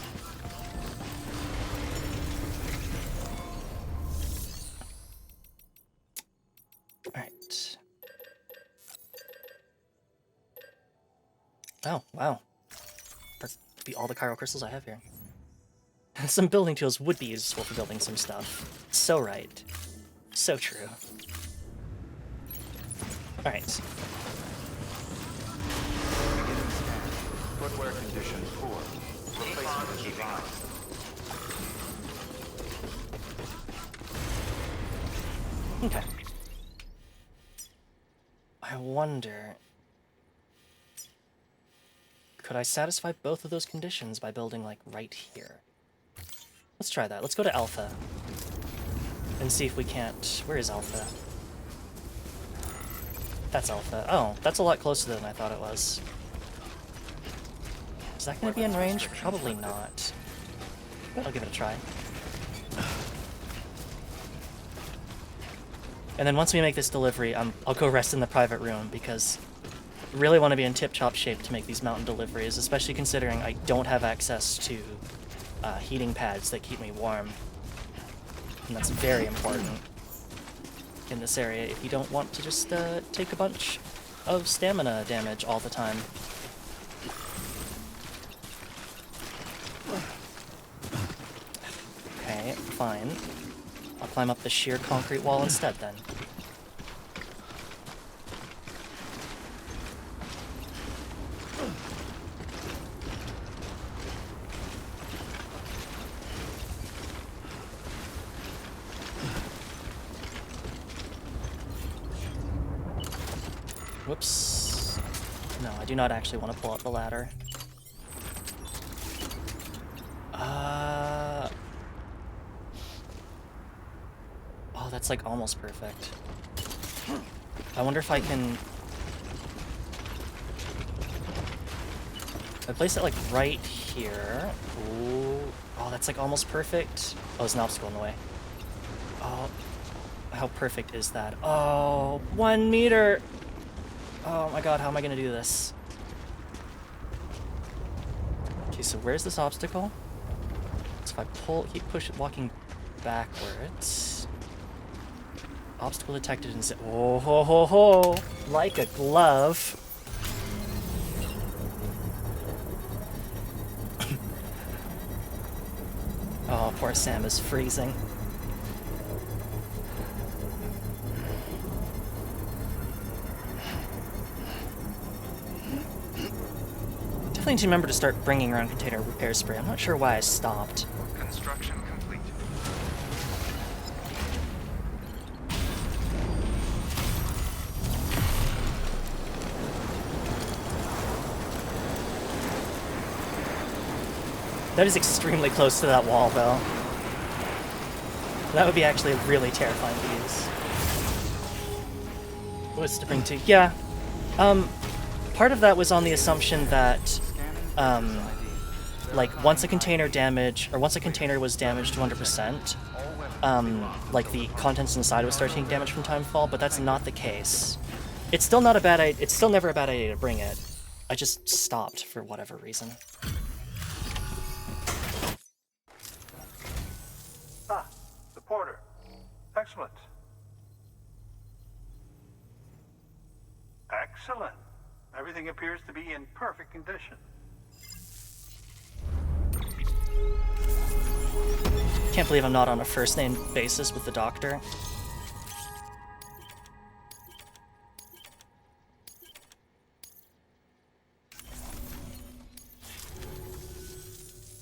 Alright. Oh, wow. That's be all the chiral crystals I have here. Some building tools would be useful for building some stuff. So right. So true. Alright. Footwear condition poor. Replacement is advised. Okay. I wonder... Could I satisfy both of those conditions by building, like, right here? Let's try that. Let's go to Alpha. And see if we can't... Where is Alpha? That's Alpha. Oh, that's a lot closer than I thought it was. Is that going to be in range? Probably not. But I'll give it a try. And then once we make this delivery, I'll go rest in the private room, because I really want to be in tip-top shape to make these mountain deliveries, especially considering I don't have access to heating pads that keep me warm. And that's very important in this area if you don't want to just take a bunch of stamina damage all the time. Okay, fine. I'll climb up the sheer concrete wall instead, then. Whoops. No, I do not actually want to pull up the ladder. Oh, that's like almost perfect. I wonder if I can... I place it like right here. Ooh. Oh, that's like almost perfect. Oh, there's an obstacle in the way. Oh, how perfect is that? Oh, 1 meter! Oh my god, how am I gonna do this? Okay, so where's this obstacle? So if I keep walking backwards. Obstacle detected and oh ho ho ho! Like a glove. Oh, poor Sam is freezing. Definitely need to remember to start bringing around container repair spray. I'm not sure why I stopped. Construction complete. That is extremely close to that wall, though. That would be actually really terrifying to use. What was to bring to? Yeah. Part of that was on the assumption that, like, once a container was damaged to 100%, like, the contents inside would start taking damage from timefall, but that's not the case. It's still not a bad idea. It's still never a bad idea to bring it. I just stopped for whatever reason. Excellent. Excellent. Everything appears to be in perfect condition. Can't believe I'm not on a first-name basis with the doctor.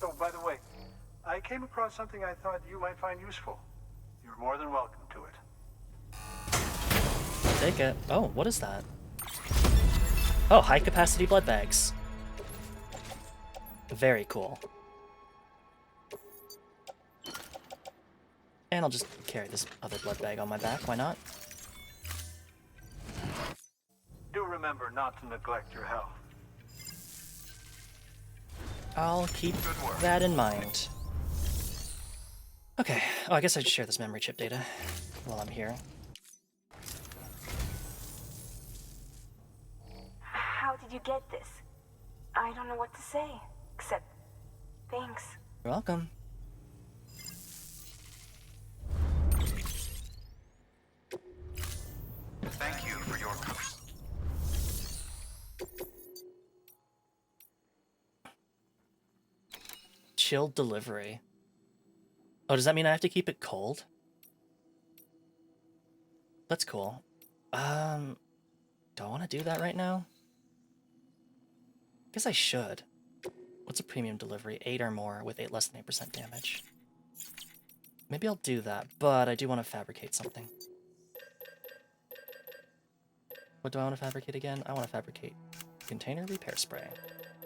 Oh, by the way, I came across something I thought you might find useful. You're more than welcome to it. Take it. Oh, what is that? Oh, high-capacity blood bags. Very cool. And I'll just carry this other blood bag on my back, why not? Do remember not to neglect your health. I'll keep that in mind. Okay, oh, I guess I should share this memory chip data while I'm here. How did you get this? I don't know what to say, except thanks. You're welcome. Thank you for your... Chilled delivery. Oh, does that mean I have to keep it cold? That's cool. Do I want to do that right now? Guess I should. What's a premium delivery? 8 or more with less than 8% damage. Maybe I'll do that, but I do want to fabricate something. What do I want to fabricate again? I want to fabricate container repair spray.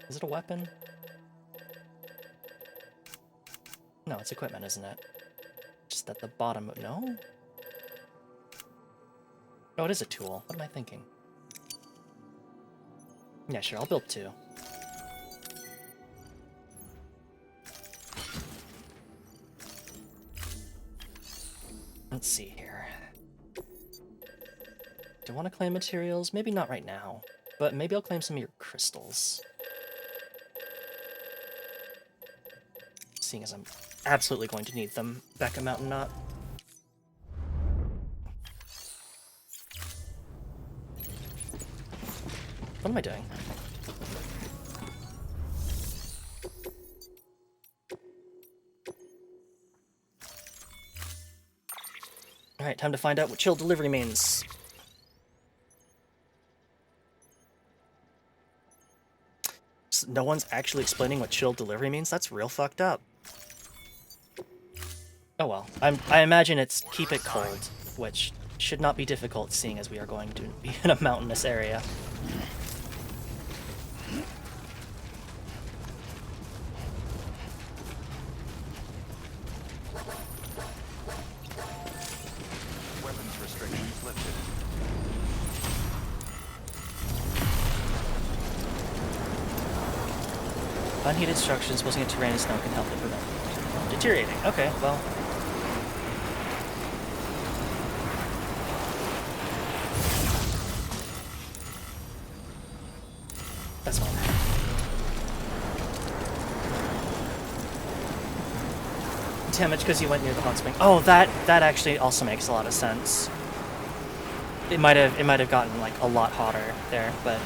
Is it a weapon? No, it's equipment, isn't it? Just at the bottom. No? Oh, it is a tool. What am I thinking? Yeah, sure, I'll build 2. Let's see here. Do I want to claim materials? Maybe not right now, but maybe I'll claim some of your crystals. Seeing as I'm absolutely going to need them back at Mountain Knot. What am I doing? Alright, time to find out what chill delivery means. No one's actually explaining what chill delivery means? That's real fucked up. Oh well. I imagine it's keep it cold, which should not be difficult seeing as we are going to be in a mountainous area. Weapons restrictions lifted. Unheated structures exposing a terrain and snow can help it prevent deteriorating. Okay, well. That's fine. Damage because you went near the hot spring. Oh, that actually also makes a lot of sense. It might have gotten like a lot hotter there, but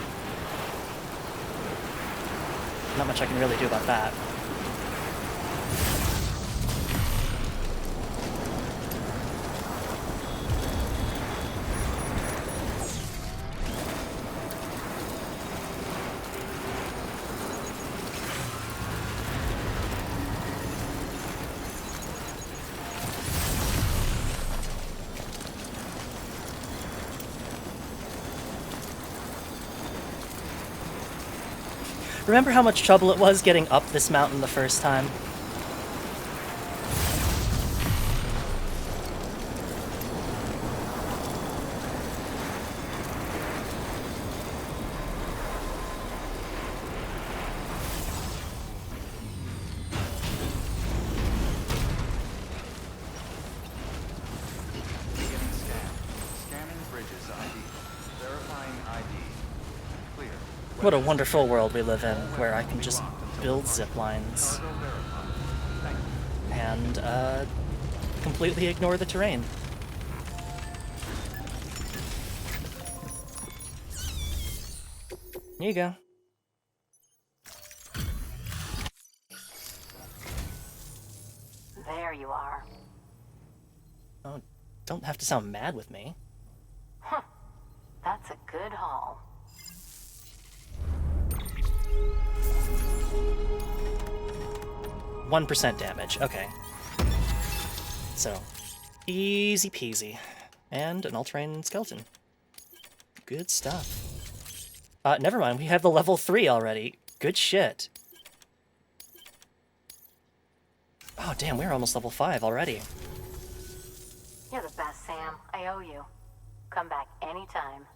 not much I can really do about that. Remember how much trouble it was getting up this mountain the first time? Beginning scan. Scanning bridges ID. Verifying ID. Clear. What a wonderful world we live in, where I can just build zip lines Cargo verified. Thank you. and completely ignore the terrain. Here you go. There you are. Oh, don't have to sound mad with me. Huh. That's a good haul. One 1% damage. Okay. So, easy peasy. And an all-terrain skeleton. Good stuff. Never mind, we have the level 3 already. Good shit. Oh, damn, we're almost level 5 already. You're the best, Sam. I owe you. Come back anytime.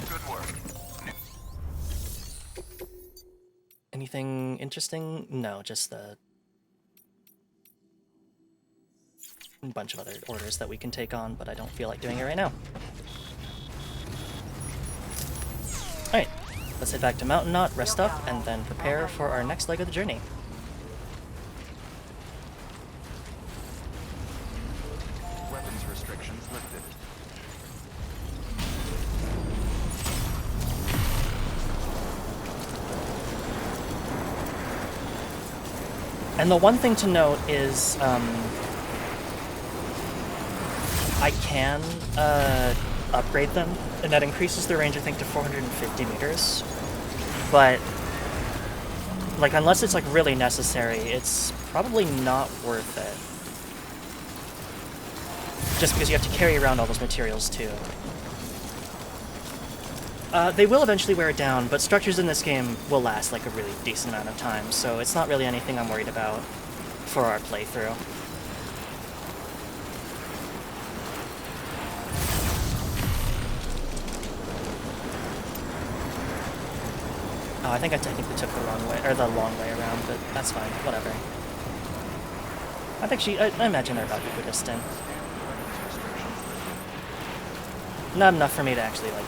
Good work. Anything interesting? No, just a bunch of other orders that we can take on, but I don't feel like doing it right now. Alright, let's head back to Mountain Knot, rest up, and then prepare for our next leg of the journey. Weapons restrictions lifted. And the one thing to note is, I can upgrade them, and that increases their range, I think, to 450 meters. But, like, unless it's, like, really necessary, it's probably not worth it. Just because you have to carry around all those materials, too. They will eventually wear it down, but structures in this game will last, like, a really decent amount of time, so it's not really anything I'm worried about for our playthrough. Oh, I think I technically took the wrong way, or the long way around, but that's fine, whatever. I imagine they're about equidistant. Not enough for me to actually, like,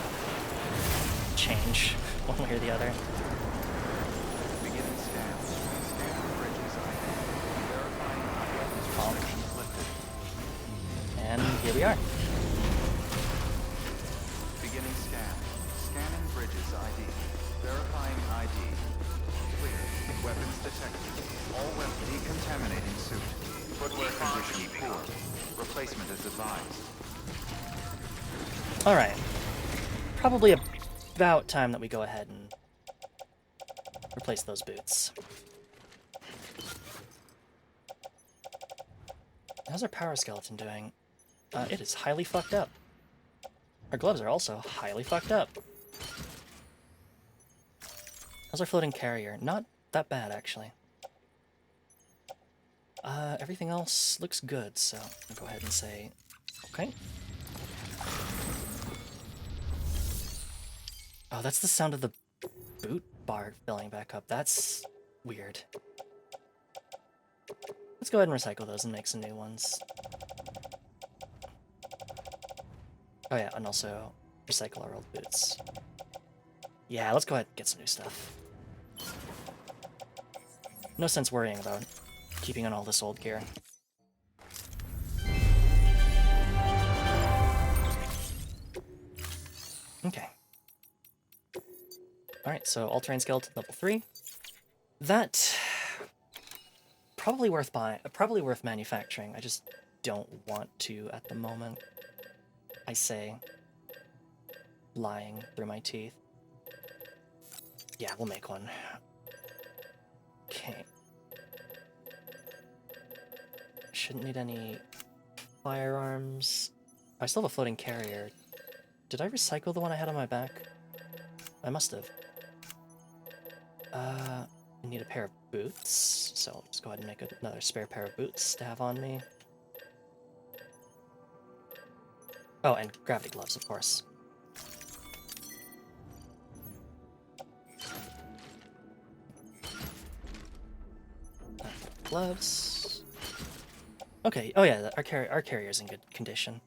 change one way or the other. Beginning scan. Scan bridges ID. Verifying weapons restrictions lifted. And here we are. Beginning scan. Scanning bridges ID. Verifying ID. Clear. Weapons detected. All weapons decontaminating suit. Footwear condition poor. Replacement is advised. Alright. Probably about time that we go ahead and replace those boots. How's our power skeleton doing? It is highly fucked up. Our gloves are also highly fucked up. How's our floating carrier? Not that bad, actually. Everything else looks good, so I'll go ahead and say, okay. Oh, that's the sound of the boot bar filling back up. That's weird. Let's go ahead and recycle those and make some new ones. Oh yeah, and also recycle our old boots. Yeah, let's go ahead and get some new stuff. No sense worrying about keeping on all this old gear. Okay. Alright, so all-terrain skeleton level 3. That probably worth buying, probably worth manufacturing. I just don't want to at the moment. I say, lying through my teeth. Yeah, we'll make one. Okay. Shouldn't need any firearms. I still have a floating carrier. Did I recycle the one I had on my back? I must have. I need a pair of boots, so I'll just go ahead and make another spare pair of boots to have on me. Oh, and gravity gloves, of course. Gloves. Okay, oh yeah, our carrier's in good condition.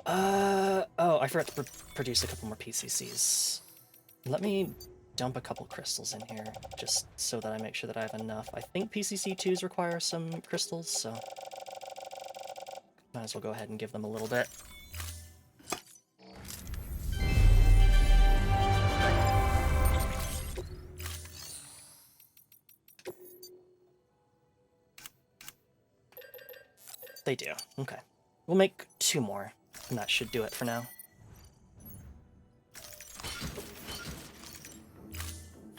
Oh, I forgot to produce a couple more PCCs. Let me dump a couple crystals in here, just so that I make sure that I have enough. I think PCC2s require some crystals, so might as well go ahead and give them a little bit. they do. Okay. We'll make 2 more, and that should do it for now.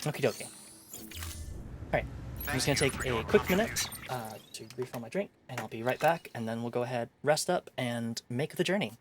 Okie dokie. Alright, I'm just going to take a quick minute to refill my drink, and I'll be right back, and then we'll go ahead, rest up, and make the journey.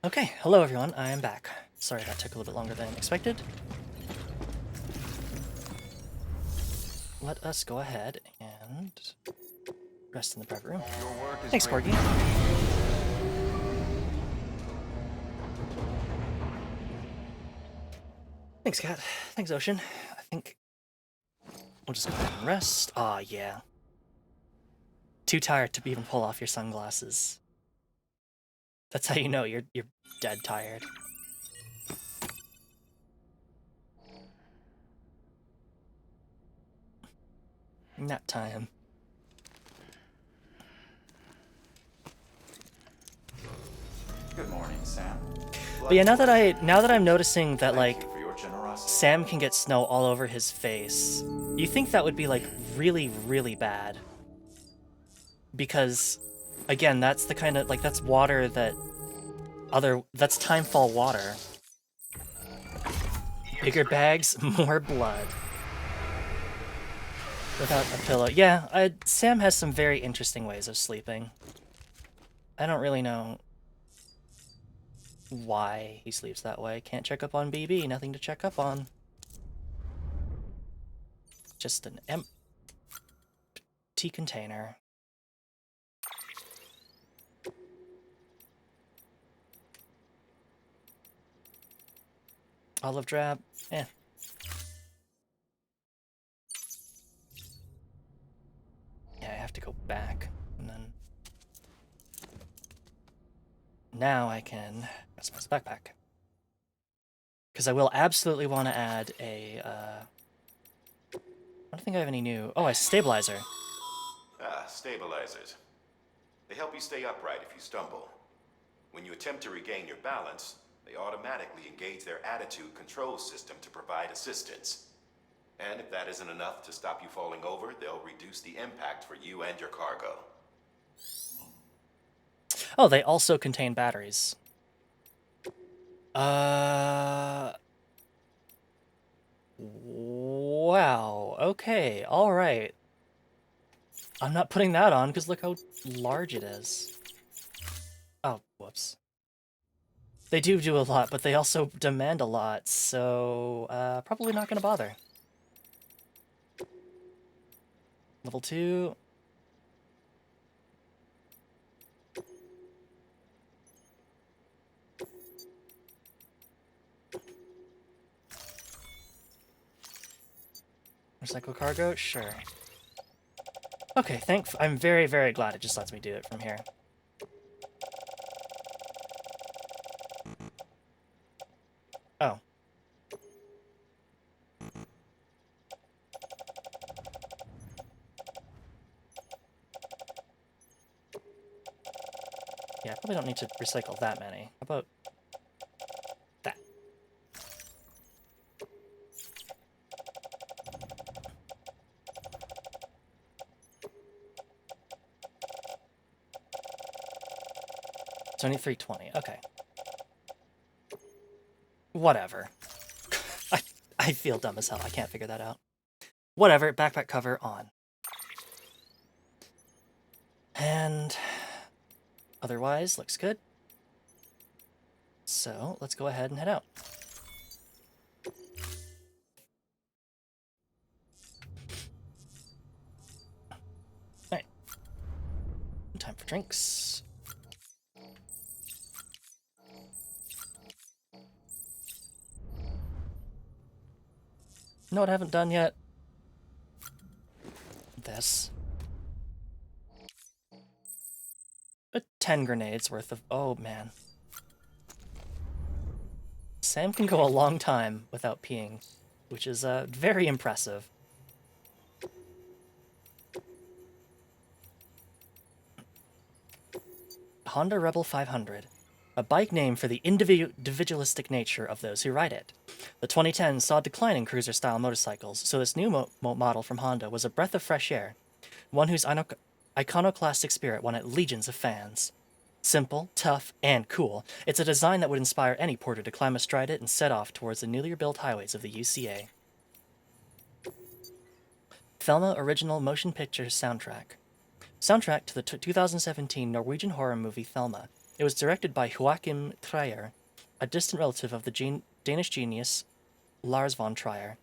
Okay, hello everyone, I am back. Sorry that took a little bit longer than expected. Let us go ahead and rest in the private room. Your work is Thanks, great. Corgi. Thanks, Cat. Thanks, Ocean. I think we'll just go ahead and rest. Aw, yeah. Too tired to even pull off your sunglasses. That's how you know you're dead tired. Nap time. Good morning, Sam. But yeah, now that I'm noticing that like Thank you for your generosity. Sam can get snow all over his face, you think that would be like really, really bad. Because again, that's the kind of like that's water that that's timefall water. Bigger bags, more blood. Without a pillow. Yeah, Sam has some very interesting ways of sleeping. I don't really know why he sleeps that way. Can't check up on BB, nothing to check up on. Just an empty container. Olive drab, eh. Yeah, I have to go back, and then... Now I can customize the backpack. Because I will absolutely want to add a, I don't think I have any new... Oh, a stabilizer. Ah, stabilizers. They help you stay upright if you stumble. When you attempt to regain your balance, they automatically engage their attitude control system to provide assistance. And if that isn't enough to stop you falling over, they'll reduce the impact for you and your cargo. Oh, they also contain batteries. Wow, okay, alright. I'm not putting that on, because look how large it is. Oh, whoops. They do a lot, but they also demand a lot, so probably not gonna bother. Level 2. Recycle cargo? Sure. Okay, I'm very, very glad it just lets me do it from here. Oh. Yeah, I probably don't need to recycle that many. How about that? It's only 320. Okay. Whatever. I feel dumb as hell. I can't figure that out. Whatever. Backpack cover on. And otherwise, looks good. So let's go ahead and head out. Alright. Time for drinks. Know what I haven't done yet? This. 10 grenades worth of... Oh, man. Sam can go a long time without peeing, which is very impressive. Honda Rebel 500. A bike name for the individualistic nature of those who ride it. The 2010s saw a decline in cruiser-style motorcycles, so this new model from Honda was a breath of fresh air, one whose iconoclastic spirit won it legions of fans. Simple, tough, and cool, it's a design that would inspire any porter to climb astride it and set off towards the newly built highways of the UCA. Thelma Original Motion Picture Soundtrack. Soundtrack to the 2017 Norwegian horror movie Thelma. It was directed by Joachim Trier, a distant relative of the Danish genius Lars von Trier.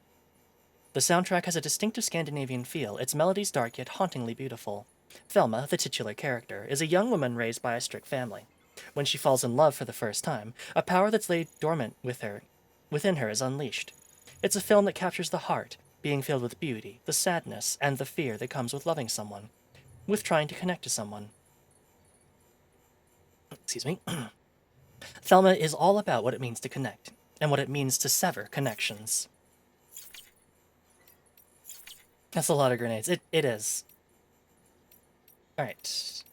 The soundtrack has a distinctive Scandinavian feel, its melodies dark yet hauntingly beautiful. Thelma, the titular character, is a young woman raised by a strict family. When she falls in love for the first time, a power that's laid dormant within her is unleashed. It's a film that captures the heart, being filled with beauty, the sadness, and the fear that comes with loving someone, with trying to connect to someone. Excuse me. Thelma is all about what it means to connect, and what it means to sever connections. That's a lot of grenades. It is. Alright.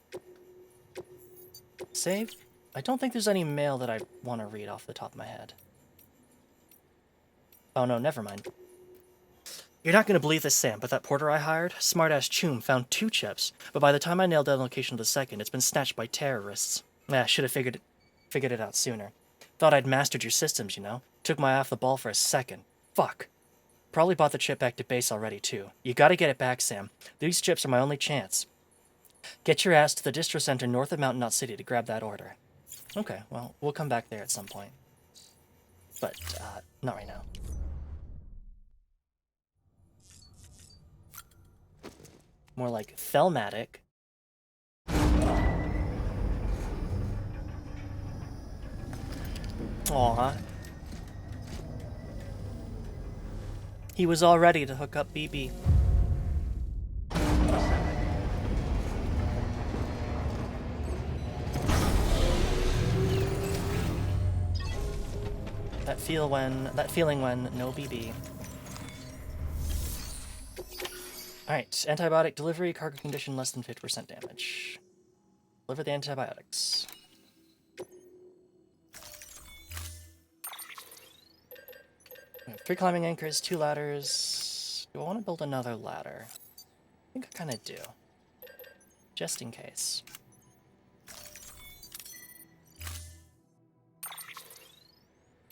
Save. I don't think there's any mail that I want to read off the top of my head. Oh no, never mind. You're not going to believe this, Sam, but that porter I hired, smart-ass Choom, found 2 chips, but by the time I nailed down the location of the second, it's been snatched by terrorists. I should have figured it out sooner. Thought I'd mastered your systems, you know? Took my eye off the ball for a second. Fuck. Probably bought the chip back to base already, too. You gotta get it back, Sam. These chips are my only chance. Get your ass to the distro center north of Mountain Knot City to grab that order. Okay, well, we'll come back there at some point. But, not right now. More like Thelmatic. Aww. He was all ready to hook up BB. That feeling when no BB. Alright, antibiotic delivery, cargo condition less than 50% damage. Deliver the antibiotics. We have 3 climbing anchors, 2 ladders. Do I want to build another ladder? I think I kind of do. Just in case.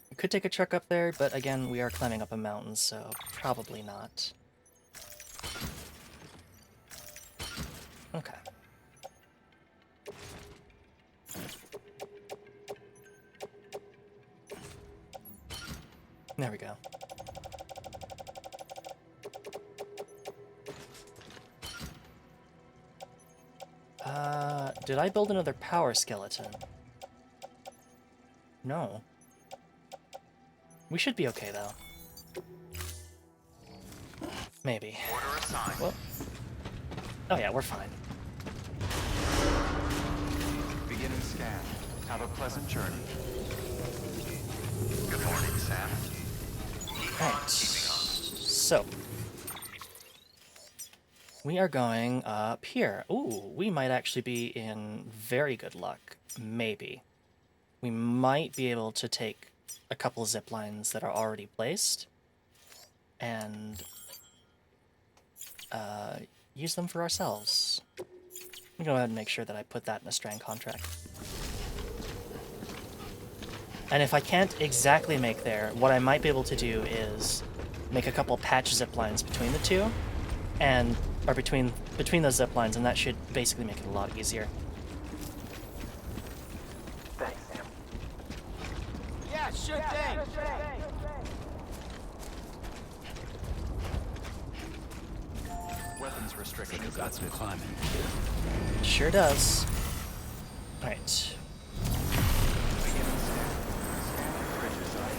We could take a truck up there, but again, we are climbing up a mountain, so probably not. Okay. There we go. Did I build another power skeleton? No. We should be okay, though. Maybe. Order assigned. Well. Oh yeah, we're fine. Beginning scan. Have a pleasant journey. Good morning, Sam. Alright. So. We are going up here. Ooh, we might actually be in very good luck. Maybe. We might be able to take a couple zip lines that are already placed and use them for ourselves. I'm gonna go ahead and make sure that I put that in a Strand contract. And if I can't exactly make there, what I might be able to do is make a couple patch zip lines between the two, and or between those zip lines, and that should basically make it a lot easier. Thanks, Sam. Yeah, sure thing. Weapons restricted. You got some climbing. Sure does. Alright. Beginning scan. Scanning bridges ID.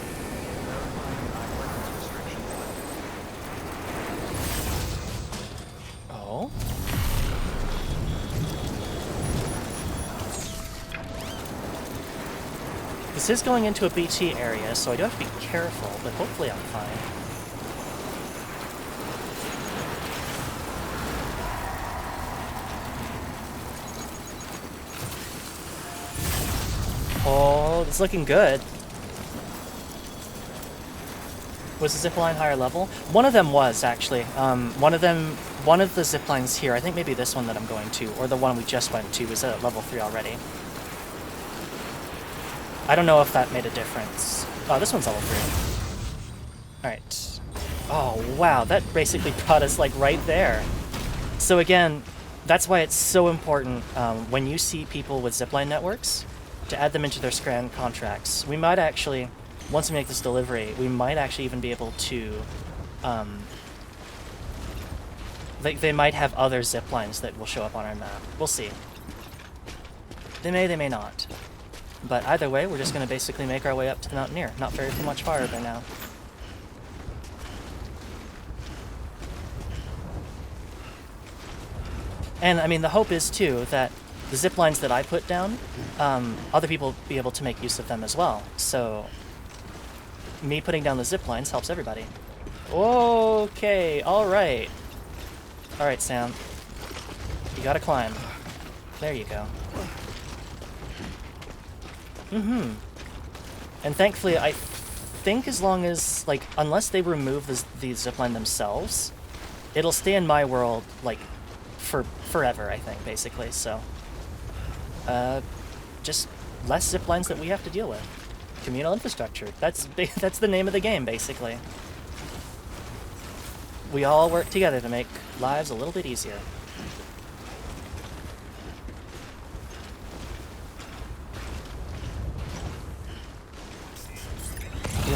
Verifying weapons restrictions lifted. Oh? This is going into a BT area, so I do have to be careful, but hopefully I'm fine. Oh, it's looking good. Was the zipline higher level? One of them was, actually. One of the ziplines here, I think maybe this one that I'm going to, or the one we just went to, was at level 3 already. I don't know if that made a difference. Oh, this one's level 3. Alright. Oh, wow, that basically brought us, like, right there. So again, that's why it's so important when you see people with zipline networks to add them into their Scran contracts. We might actually, once we make this delivery, we might actually even be able to, they might have other zip lines that will show up on our map. We'll see. They may not. But either way, we're just going to basically make our way up to the Mountaineer. Not very much farther now. And, I mean, the hope is, too, that the zip lines that I put down, other people will be able to make use of them as well. So, me putting down the zip lines helps everybody. Okay, alright. Alright, Sam. You gotta climb. There you go. Mm-hmm. And thankfully, I think as long as, like, unless they remove the zipline themselves, it'll stay in my world, like, for forever, I think, basically. So, just less ziplines that we have to deal with. Communal infrastructure. That's the name of the game, basically. We all work together to make lives a little bit easier.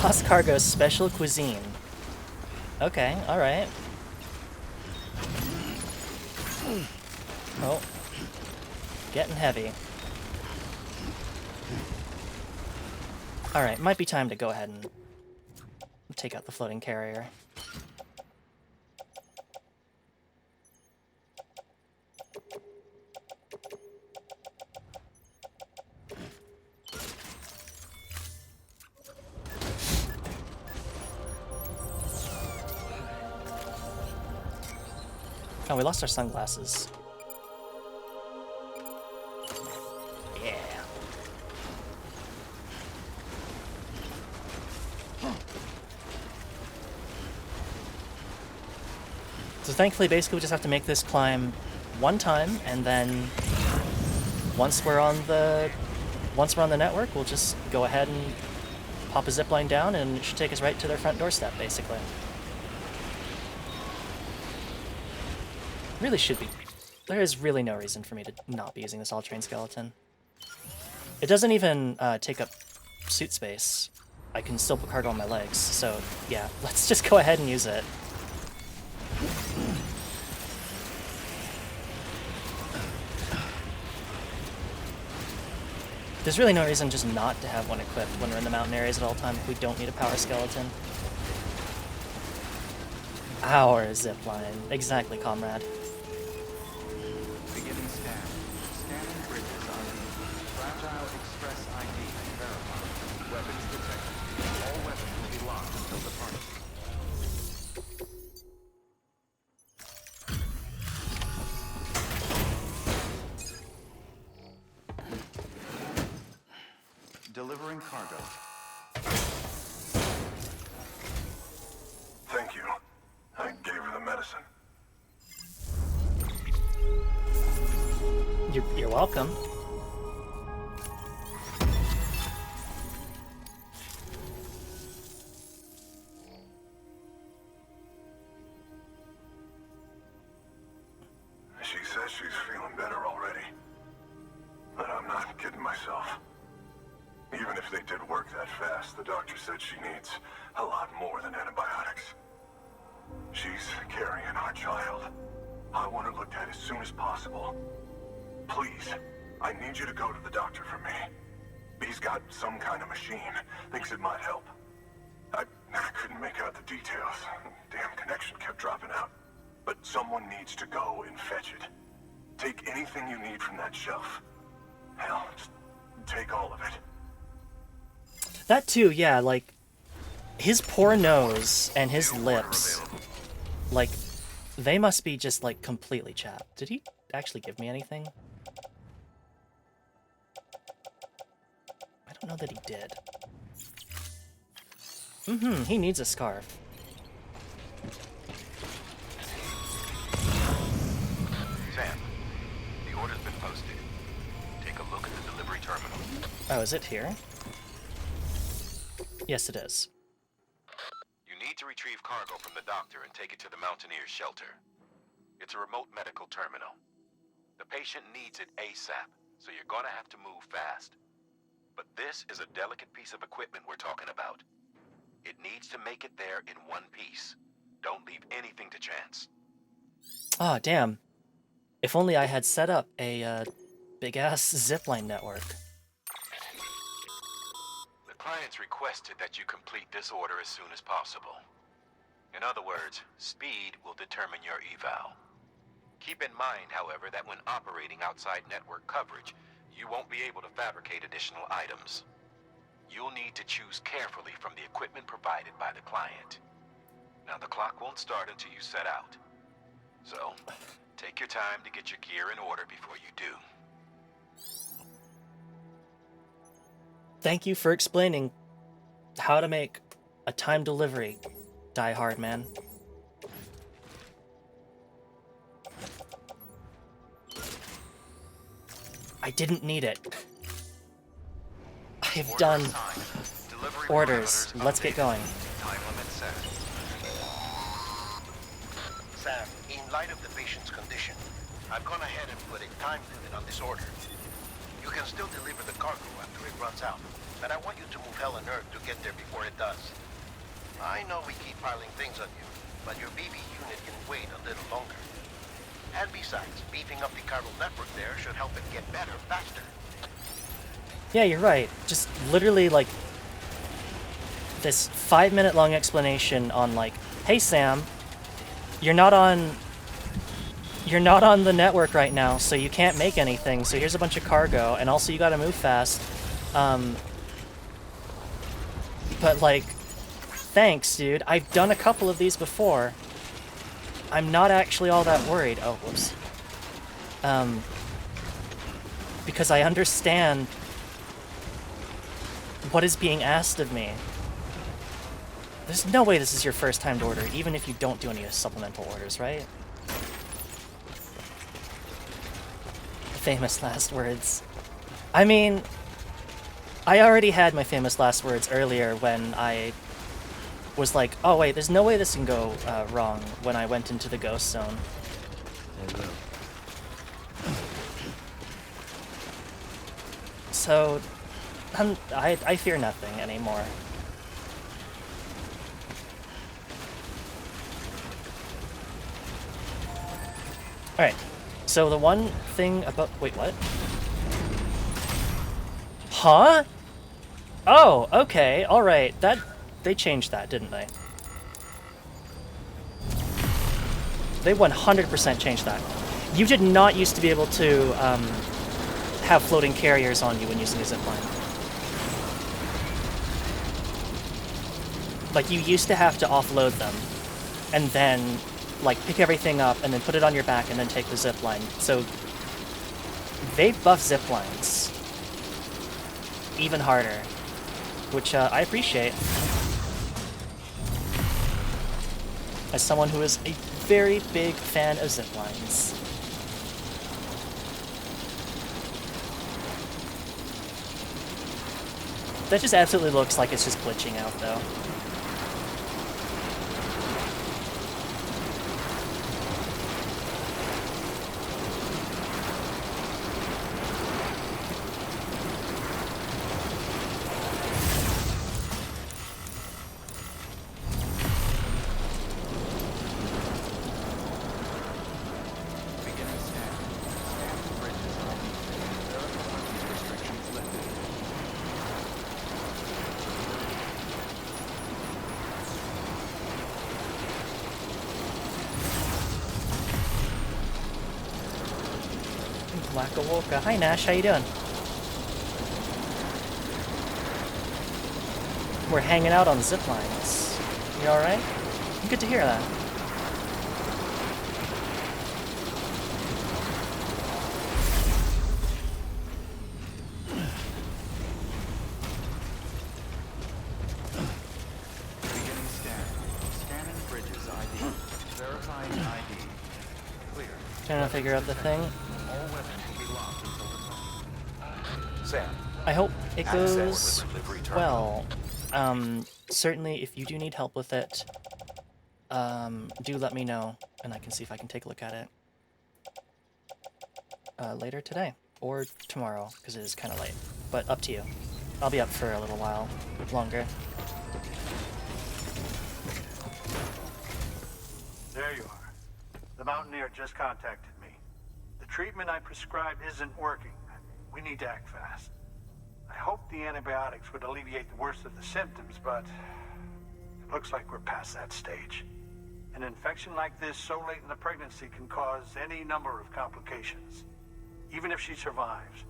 Lost Cargo special cuisine. Okay, alright. Oh. Getting heavy. Alright, might be time to go ahead and take out the floating carrier. Oh, we lost our sunglasses. Yeah. So thankfully, basically, we just have to make this climb one time, and then once we're on the network, we'll just go ahead and pop a zipline down, and it should take us right to their front doorstep, basically. Really should be. There is really no reason for me to not be using this all-terrain skeleton. It doesn't even take up suit space. I can still put cargo on my legs, so yeah, let's just go ahead and use it. There's really no reason just not to have one equipped when we're in the mountain areas at all times if we don't need a power skeleton. Our zipline. Exactly, comrade. Beginning scan. Scanning bridges ID. Fragile Express ID verified. Weapons detected. All weapons will be locked until departure. Delivering cargo. Thank you. I gave her the medicine. You're welcome. She says she's feeling better already. But I'm not kidding myself. Even if they did work that fast, the doctor said she needs a lot more than antibiotics. She's carrying our child. I want her looked at as soon as possible. Please, I need you to go to the doctor for me. He's got some kind of machine. Thinks it might help. I couldn't make out the details. Damn connection kept dropping out. But someone needs to go and fetch it. Take anything you need from that shelf. Hell, just take all of it. That too, yeah, like, his poor nose and his lips, like, they must be just, like, completely chapped. Did he actually give me anything? I don't know that he did. He needs a scarf. Sam, the order's been posted. Take a look at the delivery terminal. Oh, is it here? Yes, it is. You need to retrieve cargo from the doctor and take it to the Mountaineers' shelter. It's a remote medical terminal. The patient needs it ASAP, so you're gonna have to move fast. But this is a delicate piece of equipment we're talking about. It needs to make it there in one piece. Don't leave anything to chance. Oh, damn. If only I had set up a big-ass zipline network. The client's requested that you complete this order as soon as possible. In other words, speed will determine your eval. Keep in mind, however, that when operating outside network coverage, you won't be able to fabricate additional items. You'll need to choose carefully from the equipment provided by the client. Now, the clock won't start until you set out. So, take your time to get your gear in order before you do. Thank you for explaining how to make a time delivery, Die Hard Man. I didn't need it. I've done orders. Let's get going. Time limit set. Sam, in light of the patient's condition, I've gone ahead and put a time limit on this order. You can still deliver the cargo after it runs out, but I want you to move hell and earth to get there before it does. I know we keep piling things on you, but your BB unit can wait a little longer. And besides, beefing up the chiral network there should help it get better faster. Yeah, you're right. Just literally, like, this 5-minute long explanation on, like, hey, Sam, you're not on the network right now, so you can't make anything, so here's a bunch of cargo, and also you gotta move fast. But, like, thanks, dude. I've done a couple of these before. I'm not actually all that worried. Oh, whoops. Because I understand what is being asked of me. There's no way this is your first time to order, even if you don't do any supplemental orders, right? Famous last words. I mean, I already had my famous last words earlier when I was like, oh wait, there's no way this can go wrong when I went into the ghost zone. So, I fear nothing anymore. Alright, so the one thing about... Wait, what? Huh? Oh, okay, alright, that... They changed that, didn't they? They 100% changed that. You did not used to be able to have floating carriers on you when using a zipline. Like, you used to have to offload them, and then, like, pick everything up, and then put it on your back, and then take the zipline. So, they buff ziplines even harder, which I appreciate. As someone who is a very big fan of ziplines. That just absolutely looks like it's just glitching out, though. Waka Waka. Hi Nash, how you doing? We're hanging out on zip lines. You alright? Good to hear that. Beginning scan. Scanning bridges ID. Verifying ID. Clear. Trying to figure out the thing. All weapons will be locked until the Sam, I hope it access goes the delivery terminal. well. Certainly, if you do need help with it, do let me know, and I can see if I can take a look at it later today, or tomorrow, because it is kind of late, but up to you. I'll be up for a little while longer. There you are. The Mountaineer just contacted me. The treatment I prescribed isn't working. We need to act fast. I hope the antibiotics would alleviate the worst of the symptoms, but it looks like we're past that stage. An infection like this so late in the pregnancy can cause any number of complications. Even if she survives,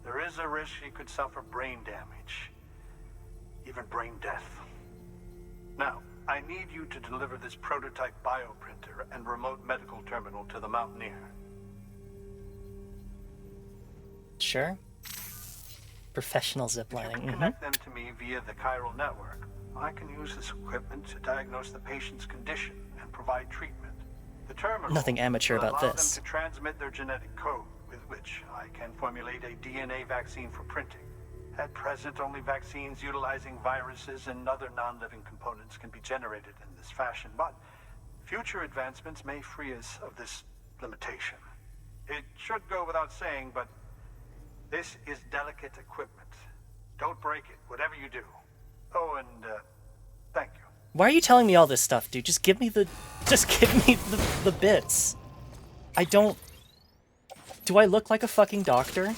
there is a risk she could suffer brain damage, even brain death. Now, I need you to deliver this prototype bioprinter and remote medical terminal to the Mountaineer. Sure. Professional ziplining. If you can connect them to me via the chiral network, I can use this equipment to diagnose the patient's condition and provide treatment. The terminal Nothing amateur will about allow this. them to transmit their genetic code, with which I can formulate a DNA vaccine for printing. At present, only vaccines utilizing viruses and other non-living components can be generated in this fashion, but future advancements may free us of this limitation. It should go without saying, but this is delicate equipment. Don't break it, whatever you do. Oh, and thank you. Why are you telling me all this stuff, dude? Just give me the bits. I don't... Do I look like a fucking doctor?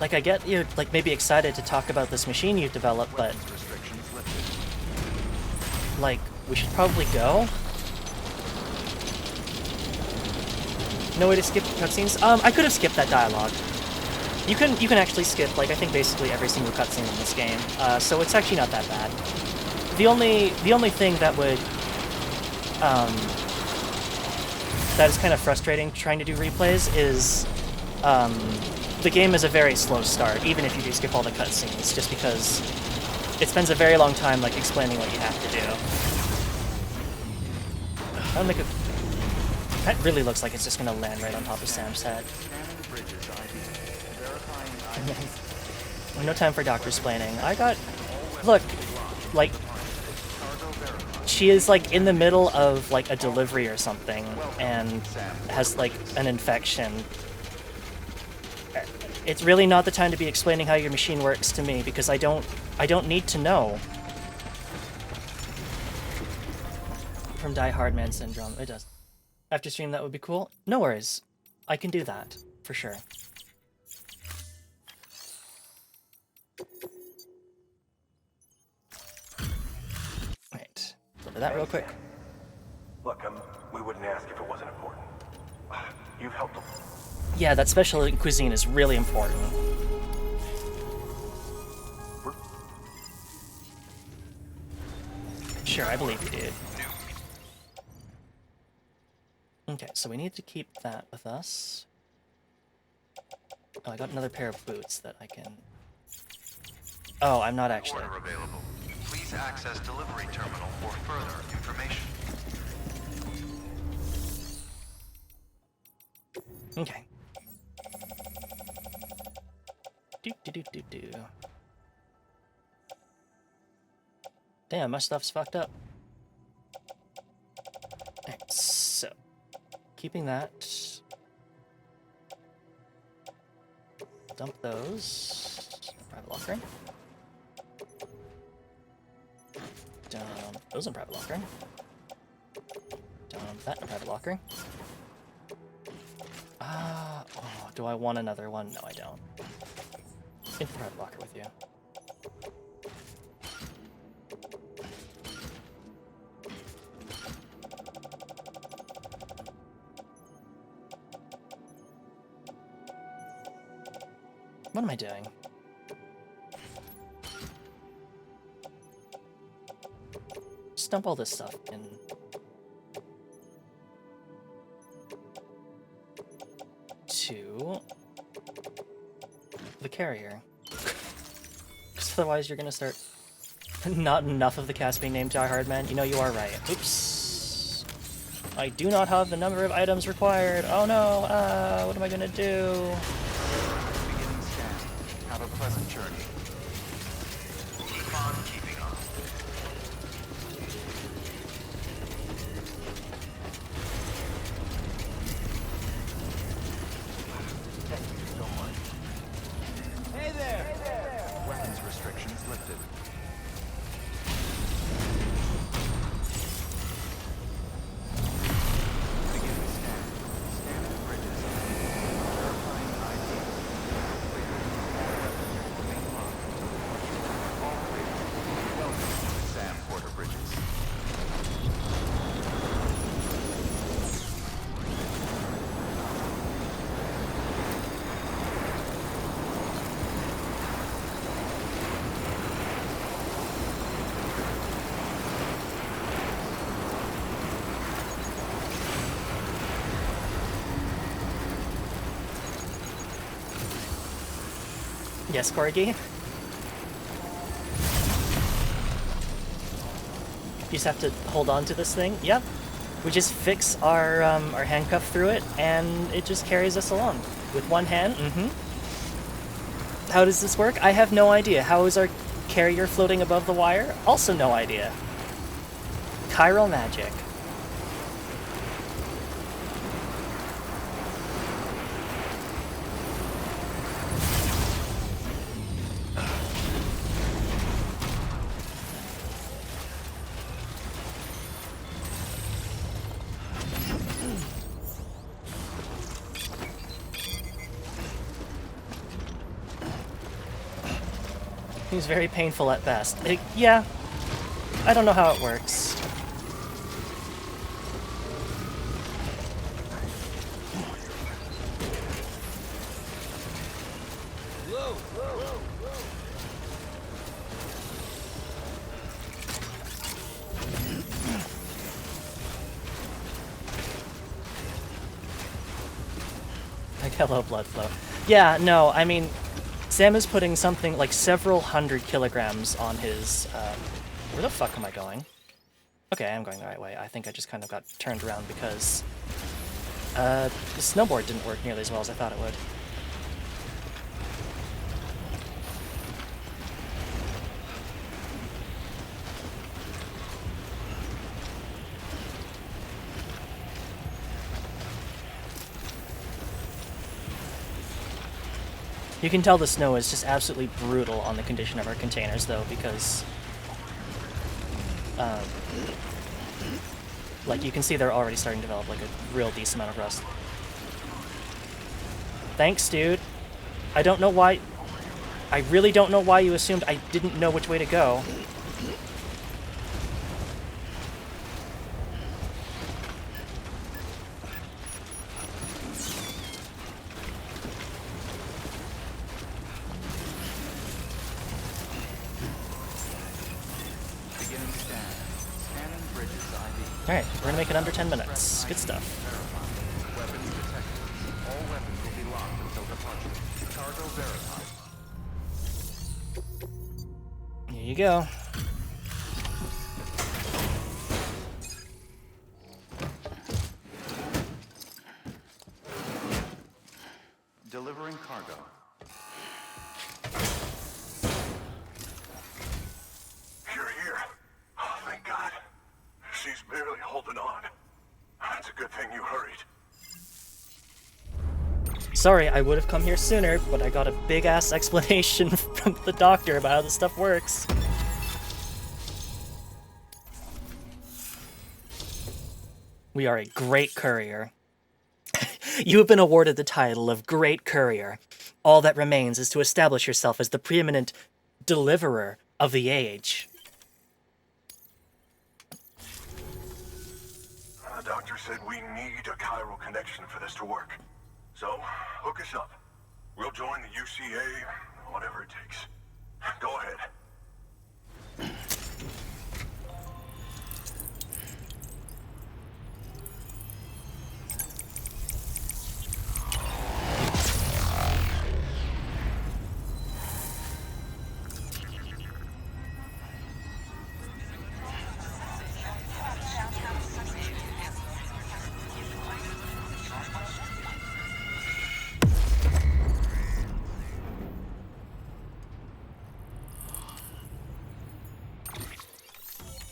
Like, I get you're, like, maybe excited to talk about this machine you've developed, but... Like, we should probably go? No way to skip cutscenes? I could have skipped that dialogue. You can actually skip, like, I think basically every single cutscene in this game, so it's actually not that bad. The only thing that would, that is kind of frustrating trying to do replays is, the game is a very slow start, even if you do skip all the cutscenes, just because it spends a very long time, like, explaining what you have to do. I'll make a... That really looks like it's just gonna land right on top of Sam's head. No time for doctor-splaining. I got... Look, like... She is, like, in the middle of, like, a delivery or something, and has, like, an infection. It's really not the time to be explaining how your machine works to me, because I don't need to know. From Die Hard Man Syndrome. It does. After stream, that would be cool. No worries. I can do that, for sure. Right. Look at that real quick. Look, we wouldn't ask if it wasn't important. You've helped them. Yeah, that special cuisine is really important. Sure, I believe you, dude. Okay, so we need to keep that with us. Oh, I got another pair of boots that I can... Oh, I'm not actually... Order available. Please access delivery terminal for further information. Okay. Do. Damn, my stuff's fucked up. Alright, so... Keeping that. Dump those. Private locker. Dump those in private locker. Dump that in private locker. Oh, do I want another one? No, I don't. In the private locker with you. What am I doing? Just dump all this stuff in. To the carrier. Because otherwise you're gonna start... Not enough of the cast being named Die Hard Man. You know you are right. Oops. I do not have the number of items required. Oh no, what am I gonna do? Beginning scan. Have a pleasant journey. Yes, Corgi? You just have to hold on to this thing? Yep. We just fix our handcuff through it, and it just carries us along. With one hand, How does this work? I have no idea. How is our carrier floating above the wire? Also no idea. Chiral magic. Seems very painful at best. Yeah, I don't know how it works. Like, hello, blood flow. Yeah, no, I mean, Sam is putting something like several hundred kilograms on his, where the fuck am I going? Okay, I'm going the right way. I think I just kind of got turned around because, the snowboard didn't work nearly as well as I thought it would. You can tell the snow is just absolutely brutal on the condition of our containers, though, because, like, you can see they're already starting to develop, like, a real decent amount of rust. Thanks, dude. I don't know why... I really don't know why you assumed I didn't know which way to go. Alright, we're gonna make it under 10 minutes. Good stuff. Weapons detected. All weapons will be locked until departure. Cargo verified. Here you go. Delivering cargo. You're here. Oh, thank God. She's barely holding on. It's a good thing you hurried. Sorry, I would have come here sooner, but I got a big-ass explanation from the doctor about how this stuff works. We are a great courier. You have been awarded the title of Great Courier. All that remains is to establish yourself as the preeminent deliverer of the age. The doctor said we need a chiral connection for this to work. So, hook us up. We'll join the UCA, whatever it takes. Go ahead.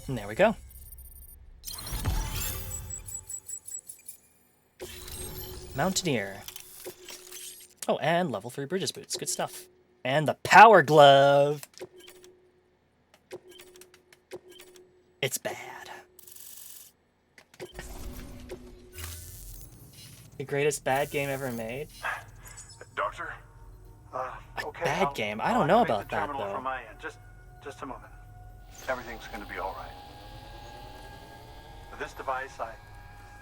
And there we go. Mountaineer. Oh, and level 3 Bridges boots. Good stuff. And the power glove. It's bad. The greatest bad game ever made. Doctor? Okay. Bad game? I don't know activate about the that, terminal though. From my end. Just a moment. Everything's going to be all right. With this device,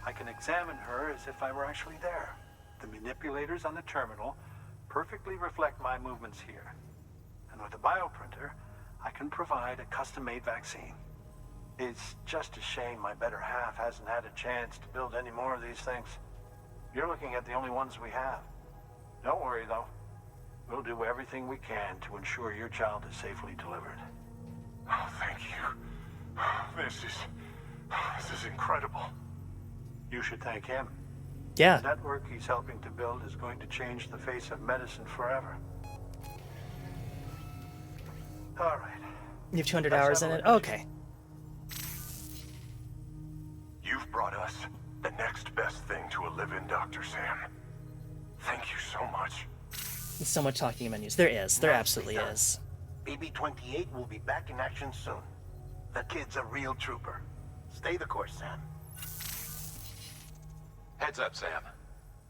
I can examine her as if I were actually there. The manipulators on the terminal perfectly reflect my movements here. And with the bioprinter, I can provide a custom-made vaccine. It's just a shame my better half hasn't had a chance to build any more of these things. You're looking at the only ones we have. Don't worry, though. We'll do everything we can to ensure your child is safely delivered. Oh, thank you. This is incredible. You should thank him. Yeah. The network he's helping to build is going to change the face of medicine forever. All right. You have 200 Let's hours have in a it? look. Okay. You've brought us the next best thing to a live-in, Dr. Sam. Thank you so much. There's so much talking in menus. There is. There absolutely is. BB-28 will be back in action soon. The kid's a real trooper. Stay the course, Sam. Heads up, Sam.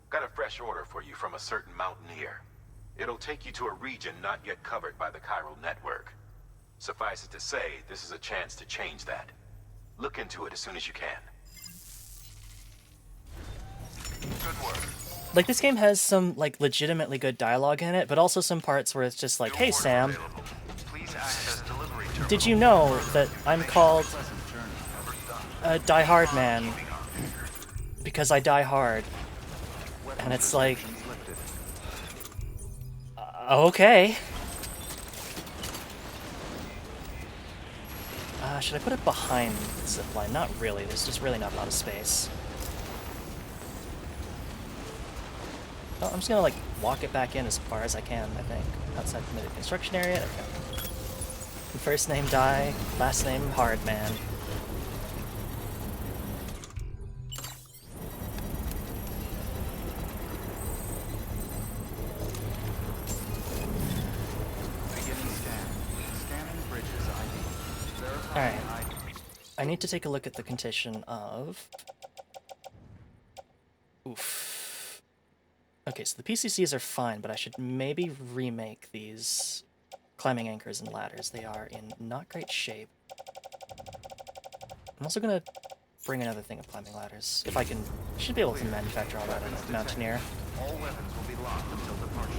Got a fresh order for you from a certain mountaineer. It'll take you to a region not yet covered by the chiral network. Suffice it to say, this is a chance to change that. Look into it as soon as you can. Good work. Like, this game has some, like, legitimately good dialogue in it, but also some parts where it's just like, hey, Sam, Please access delivery terminal. did you know that I'm called a Die Hard man because I die hard? And it's like, okay. Should I put it behind the zipline? Not really. There's just really not a lot of space. Oh, I'm just gonna, like, walk it back in as far as I can, I think. Outside the committed construction area. Okay. First name Die, last name Hard Man. Beginning scan. Scanning bridges ID. Verifying Alright. ID. I need to take a look at the condition of... Oof. Okay, so the PCCs are fine, but I should maybe remake these climbing anchors and ladders. They are in not great shape. I'm also gonna bring another thing of climbing ladders. If I can... should be able to manufacture all that in a Mountaineer. All weapons will be locked until departure.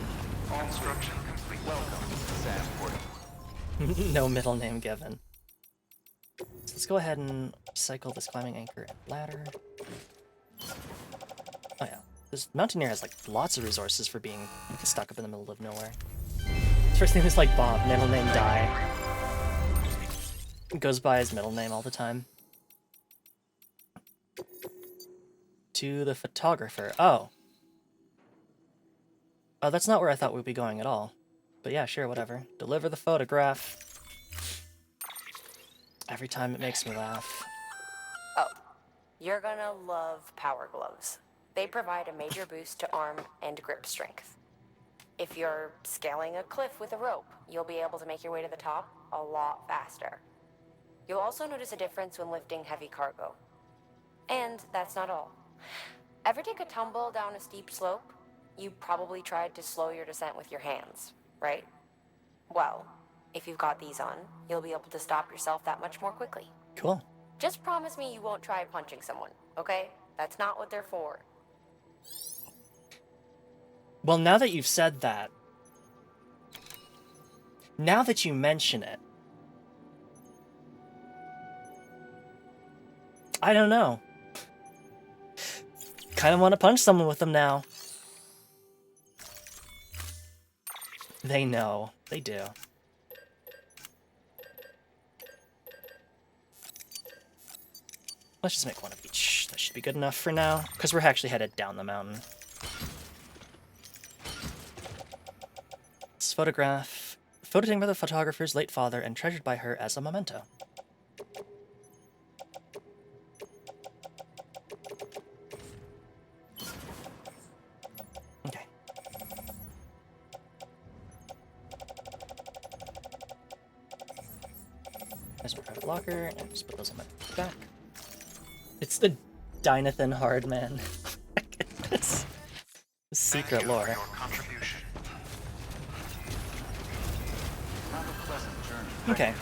All construction complete. Welcome to Sanford. No middle name given. So let's go ahead and cycle this climbing anchor and ladder. Oh yeah, this Mountaineer has like lots of resources for being stuck up in the middle of nowhere. First name is like Bob, middle name Die. Goes by his middle name all the time. To the photographer. Oh. Oh, that's not where I thought we'd be going at all. But yeah, sure, whatever. Deliver the photograph. Every time it makes me laugh. Oh, you're gonna love power gloves. They provide a major boost to arm and grip strength. If you're scaling a cliff with a rope, you'll be able to make your way to the top a lot faster. You'll also notice a difference when lifting heavy cargo. And that's not all. Ever take a tumble down a steep slope? You probably tried to slow your descent with your hands, right? Well, if you've got these on, you'll be able to stop yourself that much more quickly. Cool. Just promise me you won't try punching someone, okay? That's not what they're for. Well, now that you've said that, now that you mention it, I don't know. Kind of want to punch someone with them now. They know. They do. Let's just make one of each. That should be good enough for now, because we're actually headed down the mountain. This photograph. Photo taken by the photographer's late father and treasured by her as a memento. Okay. There's my private locker, and just put those on my back. It's the Dynathan Hardman. Goodness. Secret lore. Have a pleasant journey. Okay.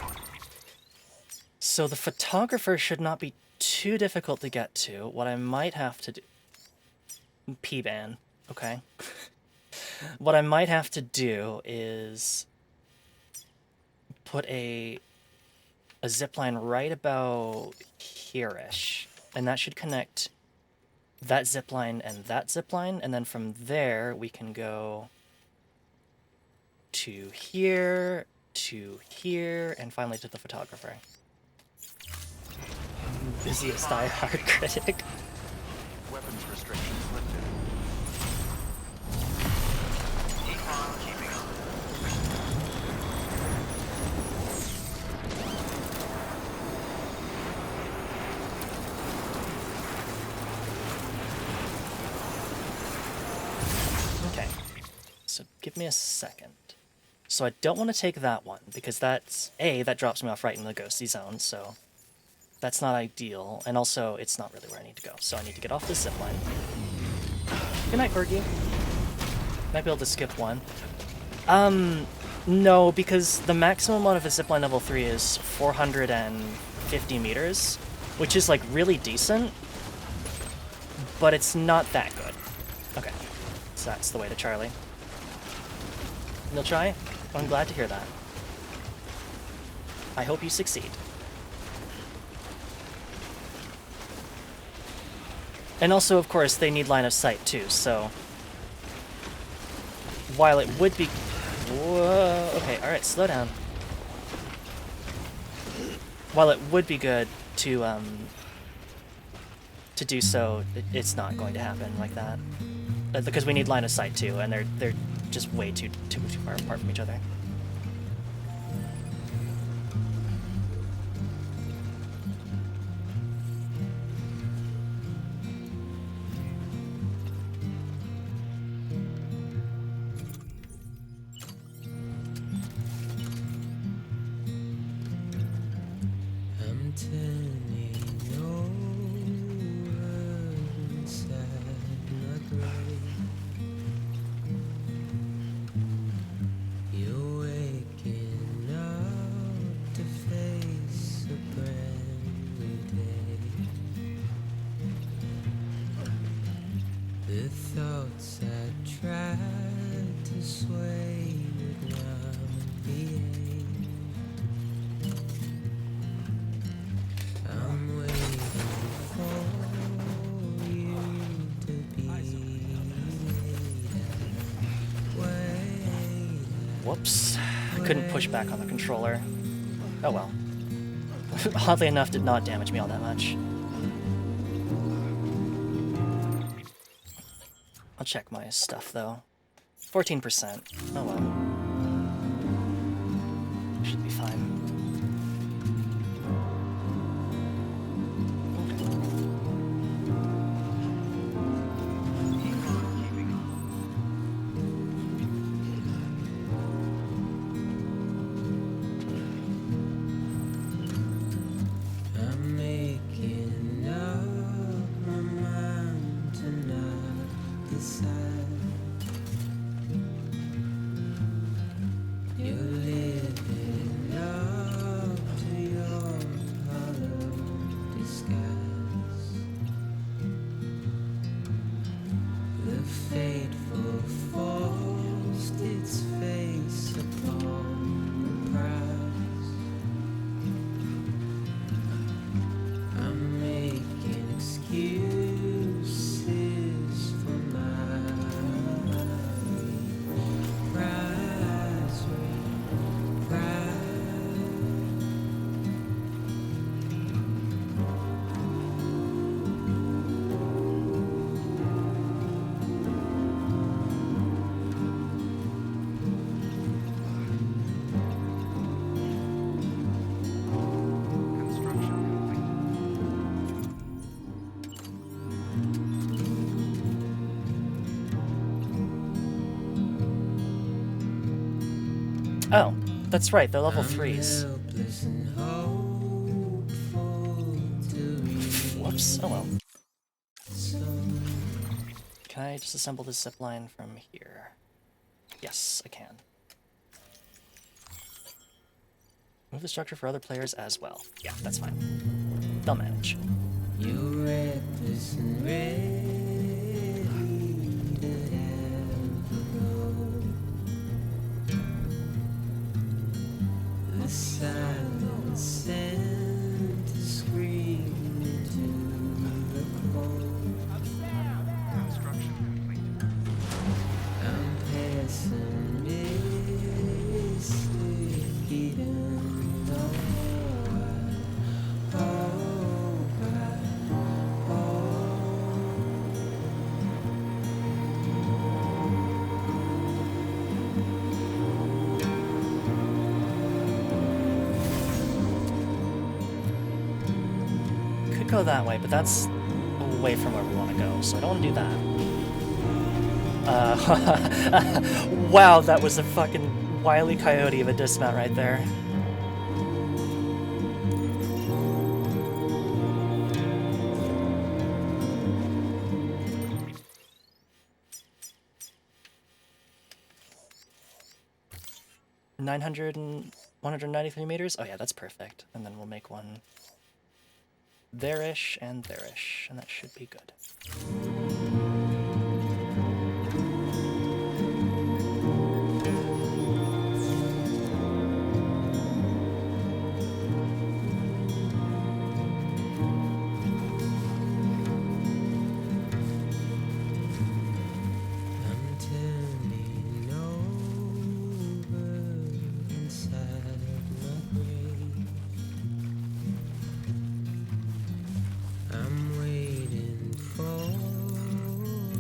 So the photographer should not be too difficult to get to. What I might have to do... P-ban, okay? What I might have to do is put a zipline right about here-ish. And that should connect that zipline and that zipline, and then from there we can go to here, and finally to the photographer. Busiest diehard critic. Weapons restrictions lifted. Keep on keeping on. Okay, so give me a second. So I don't want to take that one, because that's, A, that drops me off right in the ghosty zone, so that's not ideal, and also it's not really where I need to go, so I need to get off this zipline. Good night, Fergie. Might be able to skip one. No, because the maximum amount of a zipline level 3 is 450 meters, which is, like, really decent, but it's not that good. Okay, so that's the way to Charlie. You'll try? I'm glad to hear that. I hope you succeed. And also, of course, they need line of sight too, so while it would be... Whoa, okay, alright, slow down. While it would be good to do so, it's not going to happen like that. Because we need line of sight too, and they're just way too far apart from each other. I'm turning over inside my grave. You're waking up to face a brand new day. The thoughts I tried to sway would not behave. I'm waiting for you to be Whoops. I couldn't push back on the controller. Oh well. Oddly enough, did not damage me all that much. I'll check my stuff though. 14%. Oh well. Should be fine. I'm making up my mind to not decide. You're living up to your hollow disguise. The fateful forced its face upon the prize. I'm making excuses for my prize. Construction complete. Oh, that's right, they're level 3s. Helpless and hopeful to Whoops, oh well. some. Can I just assemble this zipline from here? Yes, I can. Move the structure for other players as well. Yeah, that's fine. They'll manage. You're reckless and ready to ever go. The silence sent a scream into the cold. Construction complete. I'm pessimistic. go that way, but that's away from where we want to go, so I don't want to do that. Wow, that was a fucking Wile E. Coyote of a dismount right there. $900 193 meters? Oh yeah, that's perfect. And then we'll make one there-ish and there-ish, and that should be good. I'm turning over inside my grave. I'm waiting for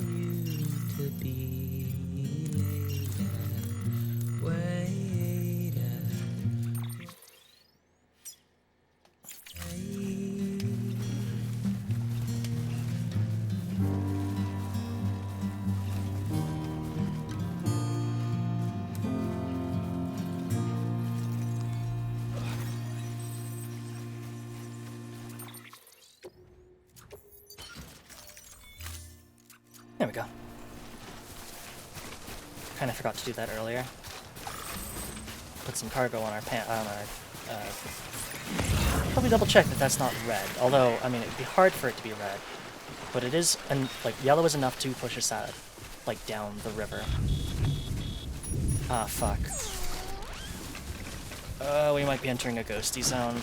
you to be later. Wait There we go. Kind of forgot to do that earlier. Put some cargo on our probably double check that that's not red. Although, I mean, it'd be hard for it to be red, but it is, and like yellow is enough to push us out, like down the river. Ah, fuck. We might be entering a ghosty zone.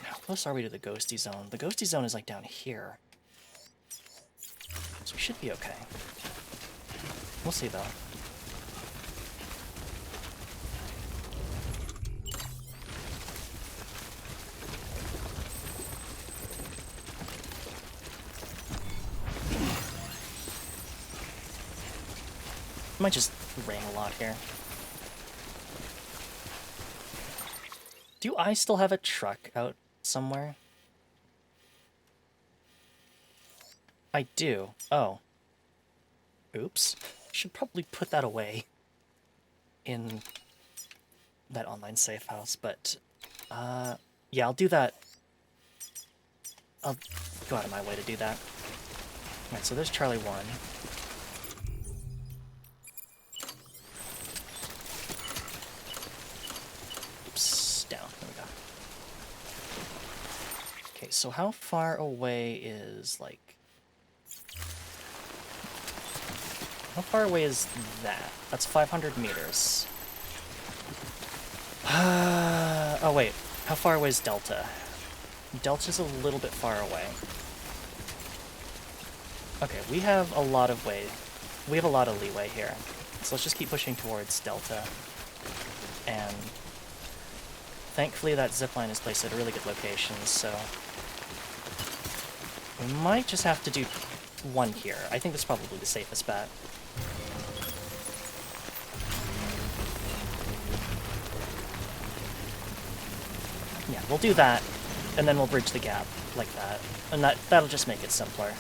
How close are we to the ghosty zone? The ghosty zone is like down here. So we should be okay. We'll see though. Might just rain a lot here. Do I still have a truck out somewhere? I do. Oh. Oops. Should probably put that away in that online safe house, but yeah, I'll do that. I'll go out of my way to do that. Alright, so there's Charlie 1. Oops, down. There we go. Okay, so how far away is, like... How far away is that? That's 500 meters. Oh wait, how far away is Delta? Delta's a little bit far away. Okay, we have a lot of leeway here. So let's just keep pushing towards Delta. And thankfully that zipline is placed at a really good location, so we might just have to do one here. I think that's probably the safest bet. Yeah, we'll do that, and then we'll bridge the gap like that. And that'll just make it simpler.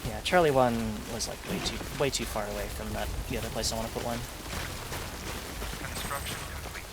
Yeah, Charlie 1 was like way too far away from the other place I want to put one. Construction complete.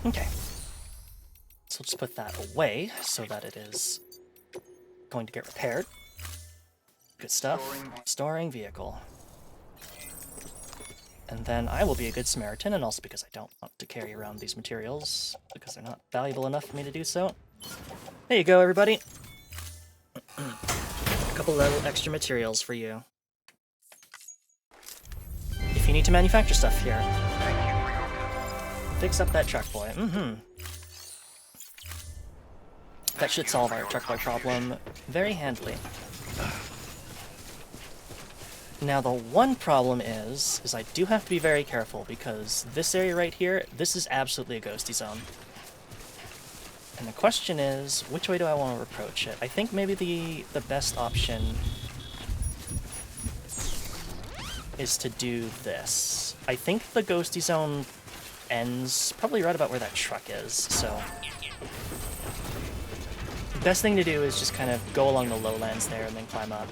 Okay. So let's put that away so that it is going to get repaired. Good stuff. Storing vehicle. And then I will be a good Samaritan, and also because I don't want to carry around these materials, because they're not valuable enough for me to do so. There you go, everybody. A couple little extra materials for you. If you need to manufacture stuff here. Fix up that truck boy. That should solve our truck boy problem very handily. Now the one problem is I do have to be very careful, because this area right here, this is absolutely a ghosty zone. And the question is, which way do I want to approach it? I think maybe the best option is to do this. I think the ghosty zone ends probably right about where that truck is, so... the best thing to do is just kind of go along the lowlands there and then climb up.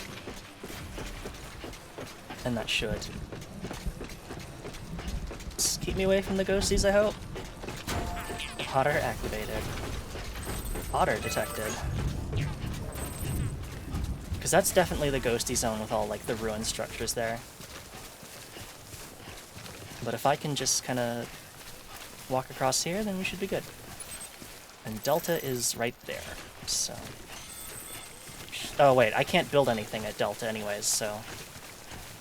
And that should just keep me away from the ghosties, I hope. Otter activated. Otter detected. Because that's definitely the ghosty zone with all, like, the ruined structures there. But if I can just kind of walk across here, then we should be good. And Delta is right there, so... oh, wait, I can't build anything at Delta anyways, so...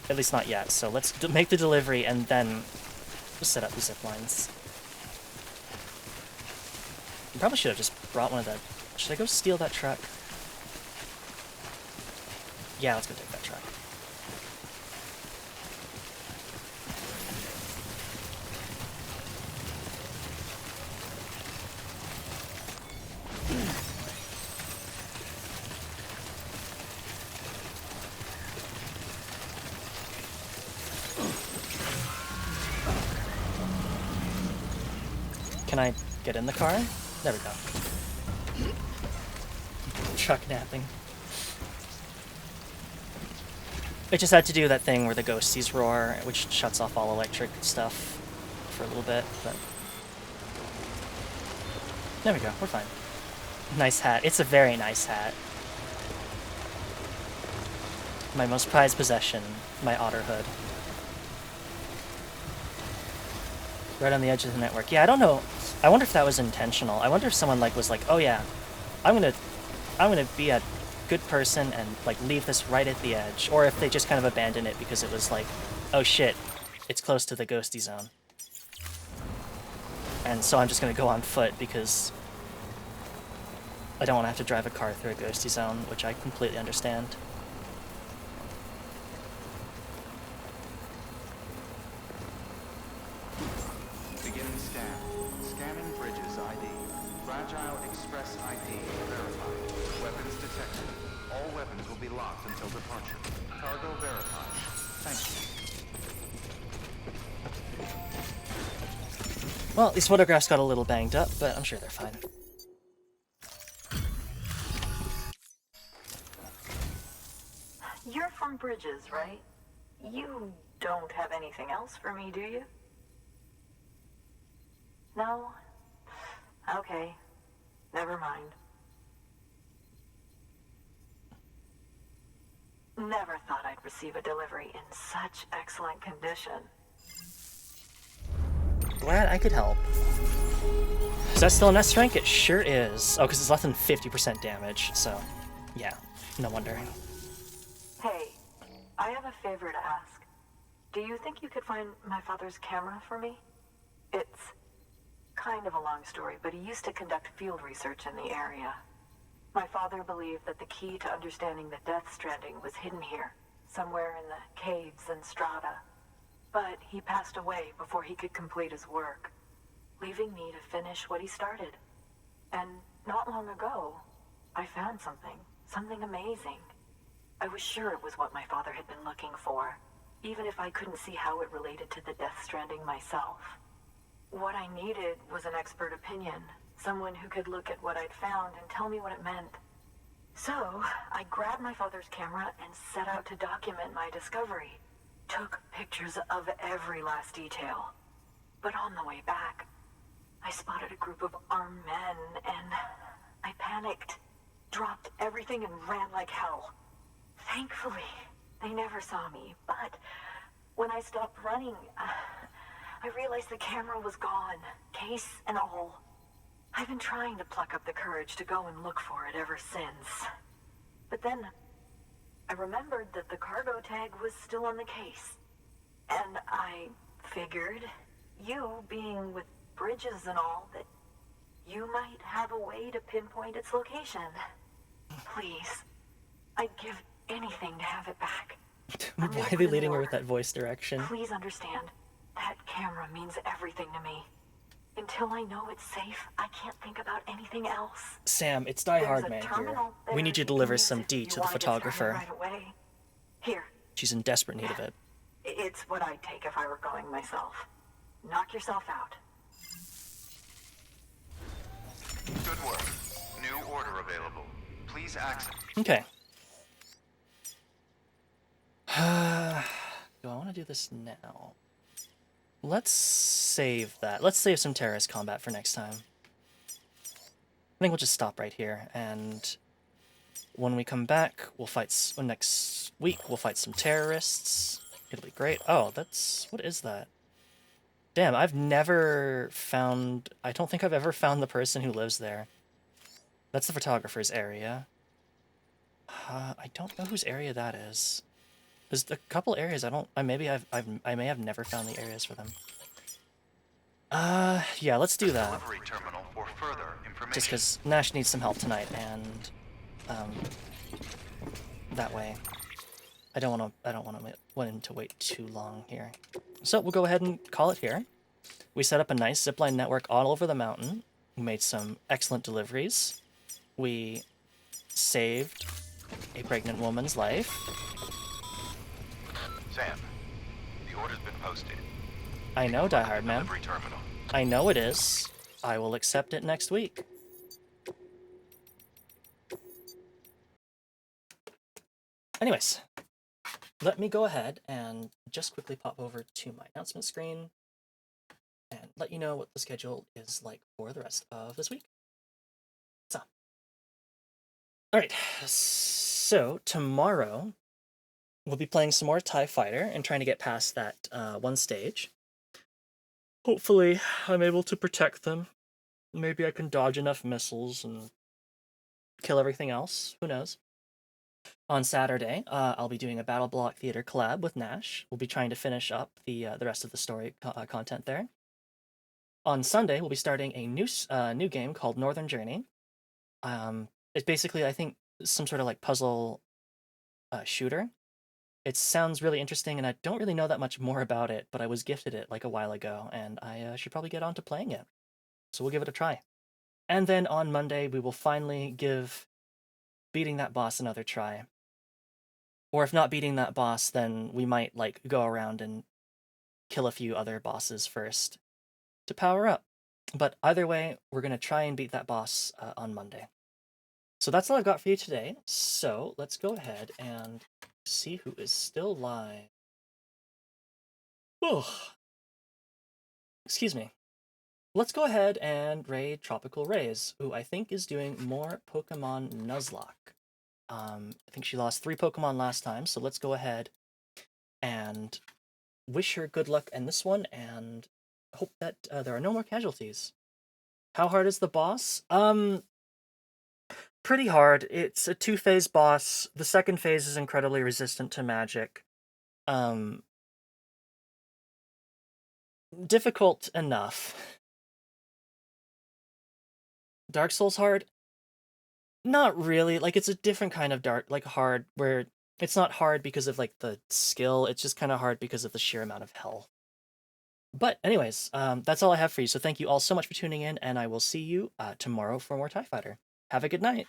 at least not yet, so let's make the delivery and then set up the zip lines. I probably should have just brought one of the... should I go steal that truck? Yeah, let's go take that truck. Can I get in the car? There we go. Truck napping. It just had to do that thing where the ghosties roar, which shuts off all electric stuff for a little bit, but... there we go, we're fine. Nice hat. It's a very nice hat. My most prized possession, my otter hood. Right on the edge of the network. Yeah, I don't know. I wonder if that was intentional. I wonder if someone was like, oh yeah, I'm gonna be a good person and like leave this right at the edge, or if they just kind of abandoned it because it was like, oh shit, it's close to the ghosty zone. And so I'm just gonna go on foot because I don't want to have to drive a car through a ghosty zone, which I completely understand. Beginning scan. Scanning bridges ID. Fragile Express ID verified. Weapons detected. All weapons will be locked until departure. Cargo verified. Thank you. Well, these photographs got a little banged up, but I'm sure they're fine. You're from Bridges, right? You don't have anything else for me, do you? No? Okay. Never mind. Never thought I'd receive a delivery in such excellent condition. Glad I could help. Is that still an S rank? It sure is. Oh, because it's less than 50% damage, so yeah, no wonder. Hey, I have a favor to ask. Do you think you could find my father's camera for me? It's kind of a long story, but he used to conduct field research in the area. My father believed that the key to understanding the Death Stranding was hidden here, somewhere in the caves and strata. But he passed away before he could complete his work, leaving me to finish what he started. And not long ago, I found something amazing. I was sure it was what my father had been looking for, even if I couldn't see how it related to the Death Stranding myself. What I needed was an expert opinion, someone who could look at what I'd found and tell me what it meant. So, I grabbed my father's camera and set out to document my discovery. Took pictures of every last detail. But on the way back, I spotted a group of armed men and I panicked. dropped everything and ran like hell. Thankfully, they never saw me, but when I stopped running, I realized the camera was gone, case and all. I've been trying to pluck up the courage to go and look for it ever since. But then, I remembered that the cargo tag was still on the case. And I figured, you being with Bridges and all, that you might have a way to pinpoint its location. Please, I'd give anything to have it back. Why are they leading her with that voice direction? Please understand, that camera means everything to me. Until I know it's safe, I can't think about anything else. Sam, it's Die Hard Man here. We need you to deliver some D to the photographer. Right away. Here. She's in desperate need of it. It's what I'd take if I were going myself. Knock yourself out. Good work. New order available. Please access. Okay. Do I want to do this now? Let's save that. Let's save some terrorist combat for next time. I think we'll just stop right here, and when we come back, we'll fight. Next week, we'll fight some terrorists. It'll be great. Oh, that's... what is that? Damn, I've never found... I don't think I've ever found the person who lives there. That's the photographer's area. I don't know whose area that is. There's a couple areas I don't... I may have never found the areas for them. Yeah, let's do that. Delivery terminal for further information. Just because Nash needs some help tonight, and that way, I don't want him to wait too long here. So we'll go ahead and call it here. We set up a nice zipline network all over the mountain. We made some excellent deliveries. We saved a pregnant woman's life. Sam, the order's been posted. I know, Die Hard Man. Delivery terminal. I know it is. I will accept it next week. Anyways, let me go ahead and just quickly pop over to my announcement screen and let you know what the schedule is like for the rest of this week. So, alright, so tomorrow we'll be playing some more TIE Fighter and trying to get past that one stage. Hopefully, I'm able to protect them. Maybe I can dodge enough missiles and kill everything else. Who knows? On Saturday, I'll be doing a Battle Block Theater collab with Nash. We'll be trying to finish up the rest of the story content there. On Sunday, we'll be starting a new game called Northern Journey. It's basically, I think, some sort of like puzzle shooter. It sounds really interesting, and I don't really know that much more about it, but I was gifted it like a while ago, and I should probably get on to playing it. So we'll give it a try. And then on Monday, we will finally give beating that boss another try. Or if not beating that boss, then we might like go around and kill a few other bosses first to power up. But either way, we're going to try and beat that boss on Monday. So that's all I've got for you today. So let's go ahead and see who is still live. Oh, excuse me. Let's go ahead and raid Tropical Rays, who I think is doing more Pokemon Nuzlocke. I think she lost 3 Pokemon last time, so let's go ahead and wish her good luck in this one, and hope that there are no more casualties. How hard is the boss? Pretty hard. It's a 2-phase boss. The second phase is incredibly resistant to magic. Difficult enough. Dark Souls hard? Not really. Like, it's a different kind of hard, where it's not hard because of, like, the skill. It's just kind of hard because of the sheer amount of hell. But anyways, that's all I have for you. So thank you all so much for tuning in, and I will see you tomorrow for more TIE Fighter. Have a good night.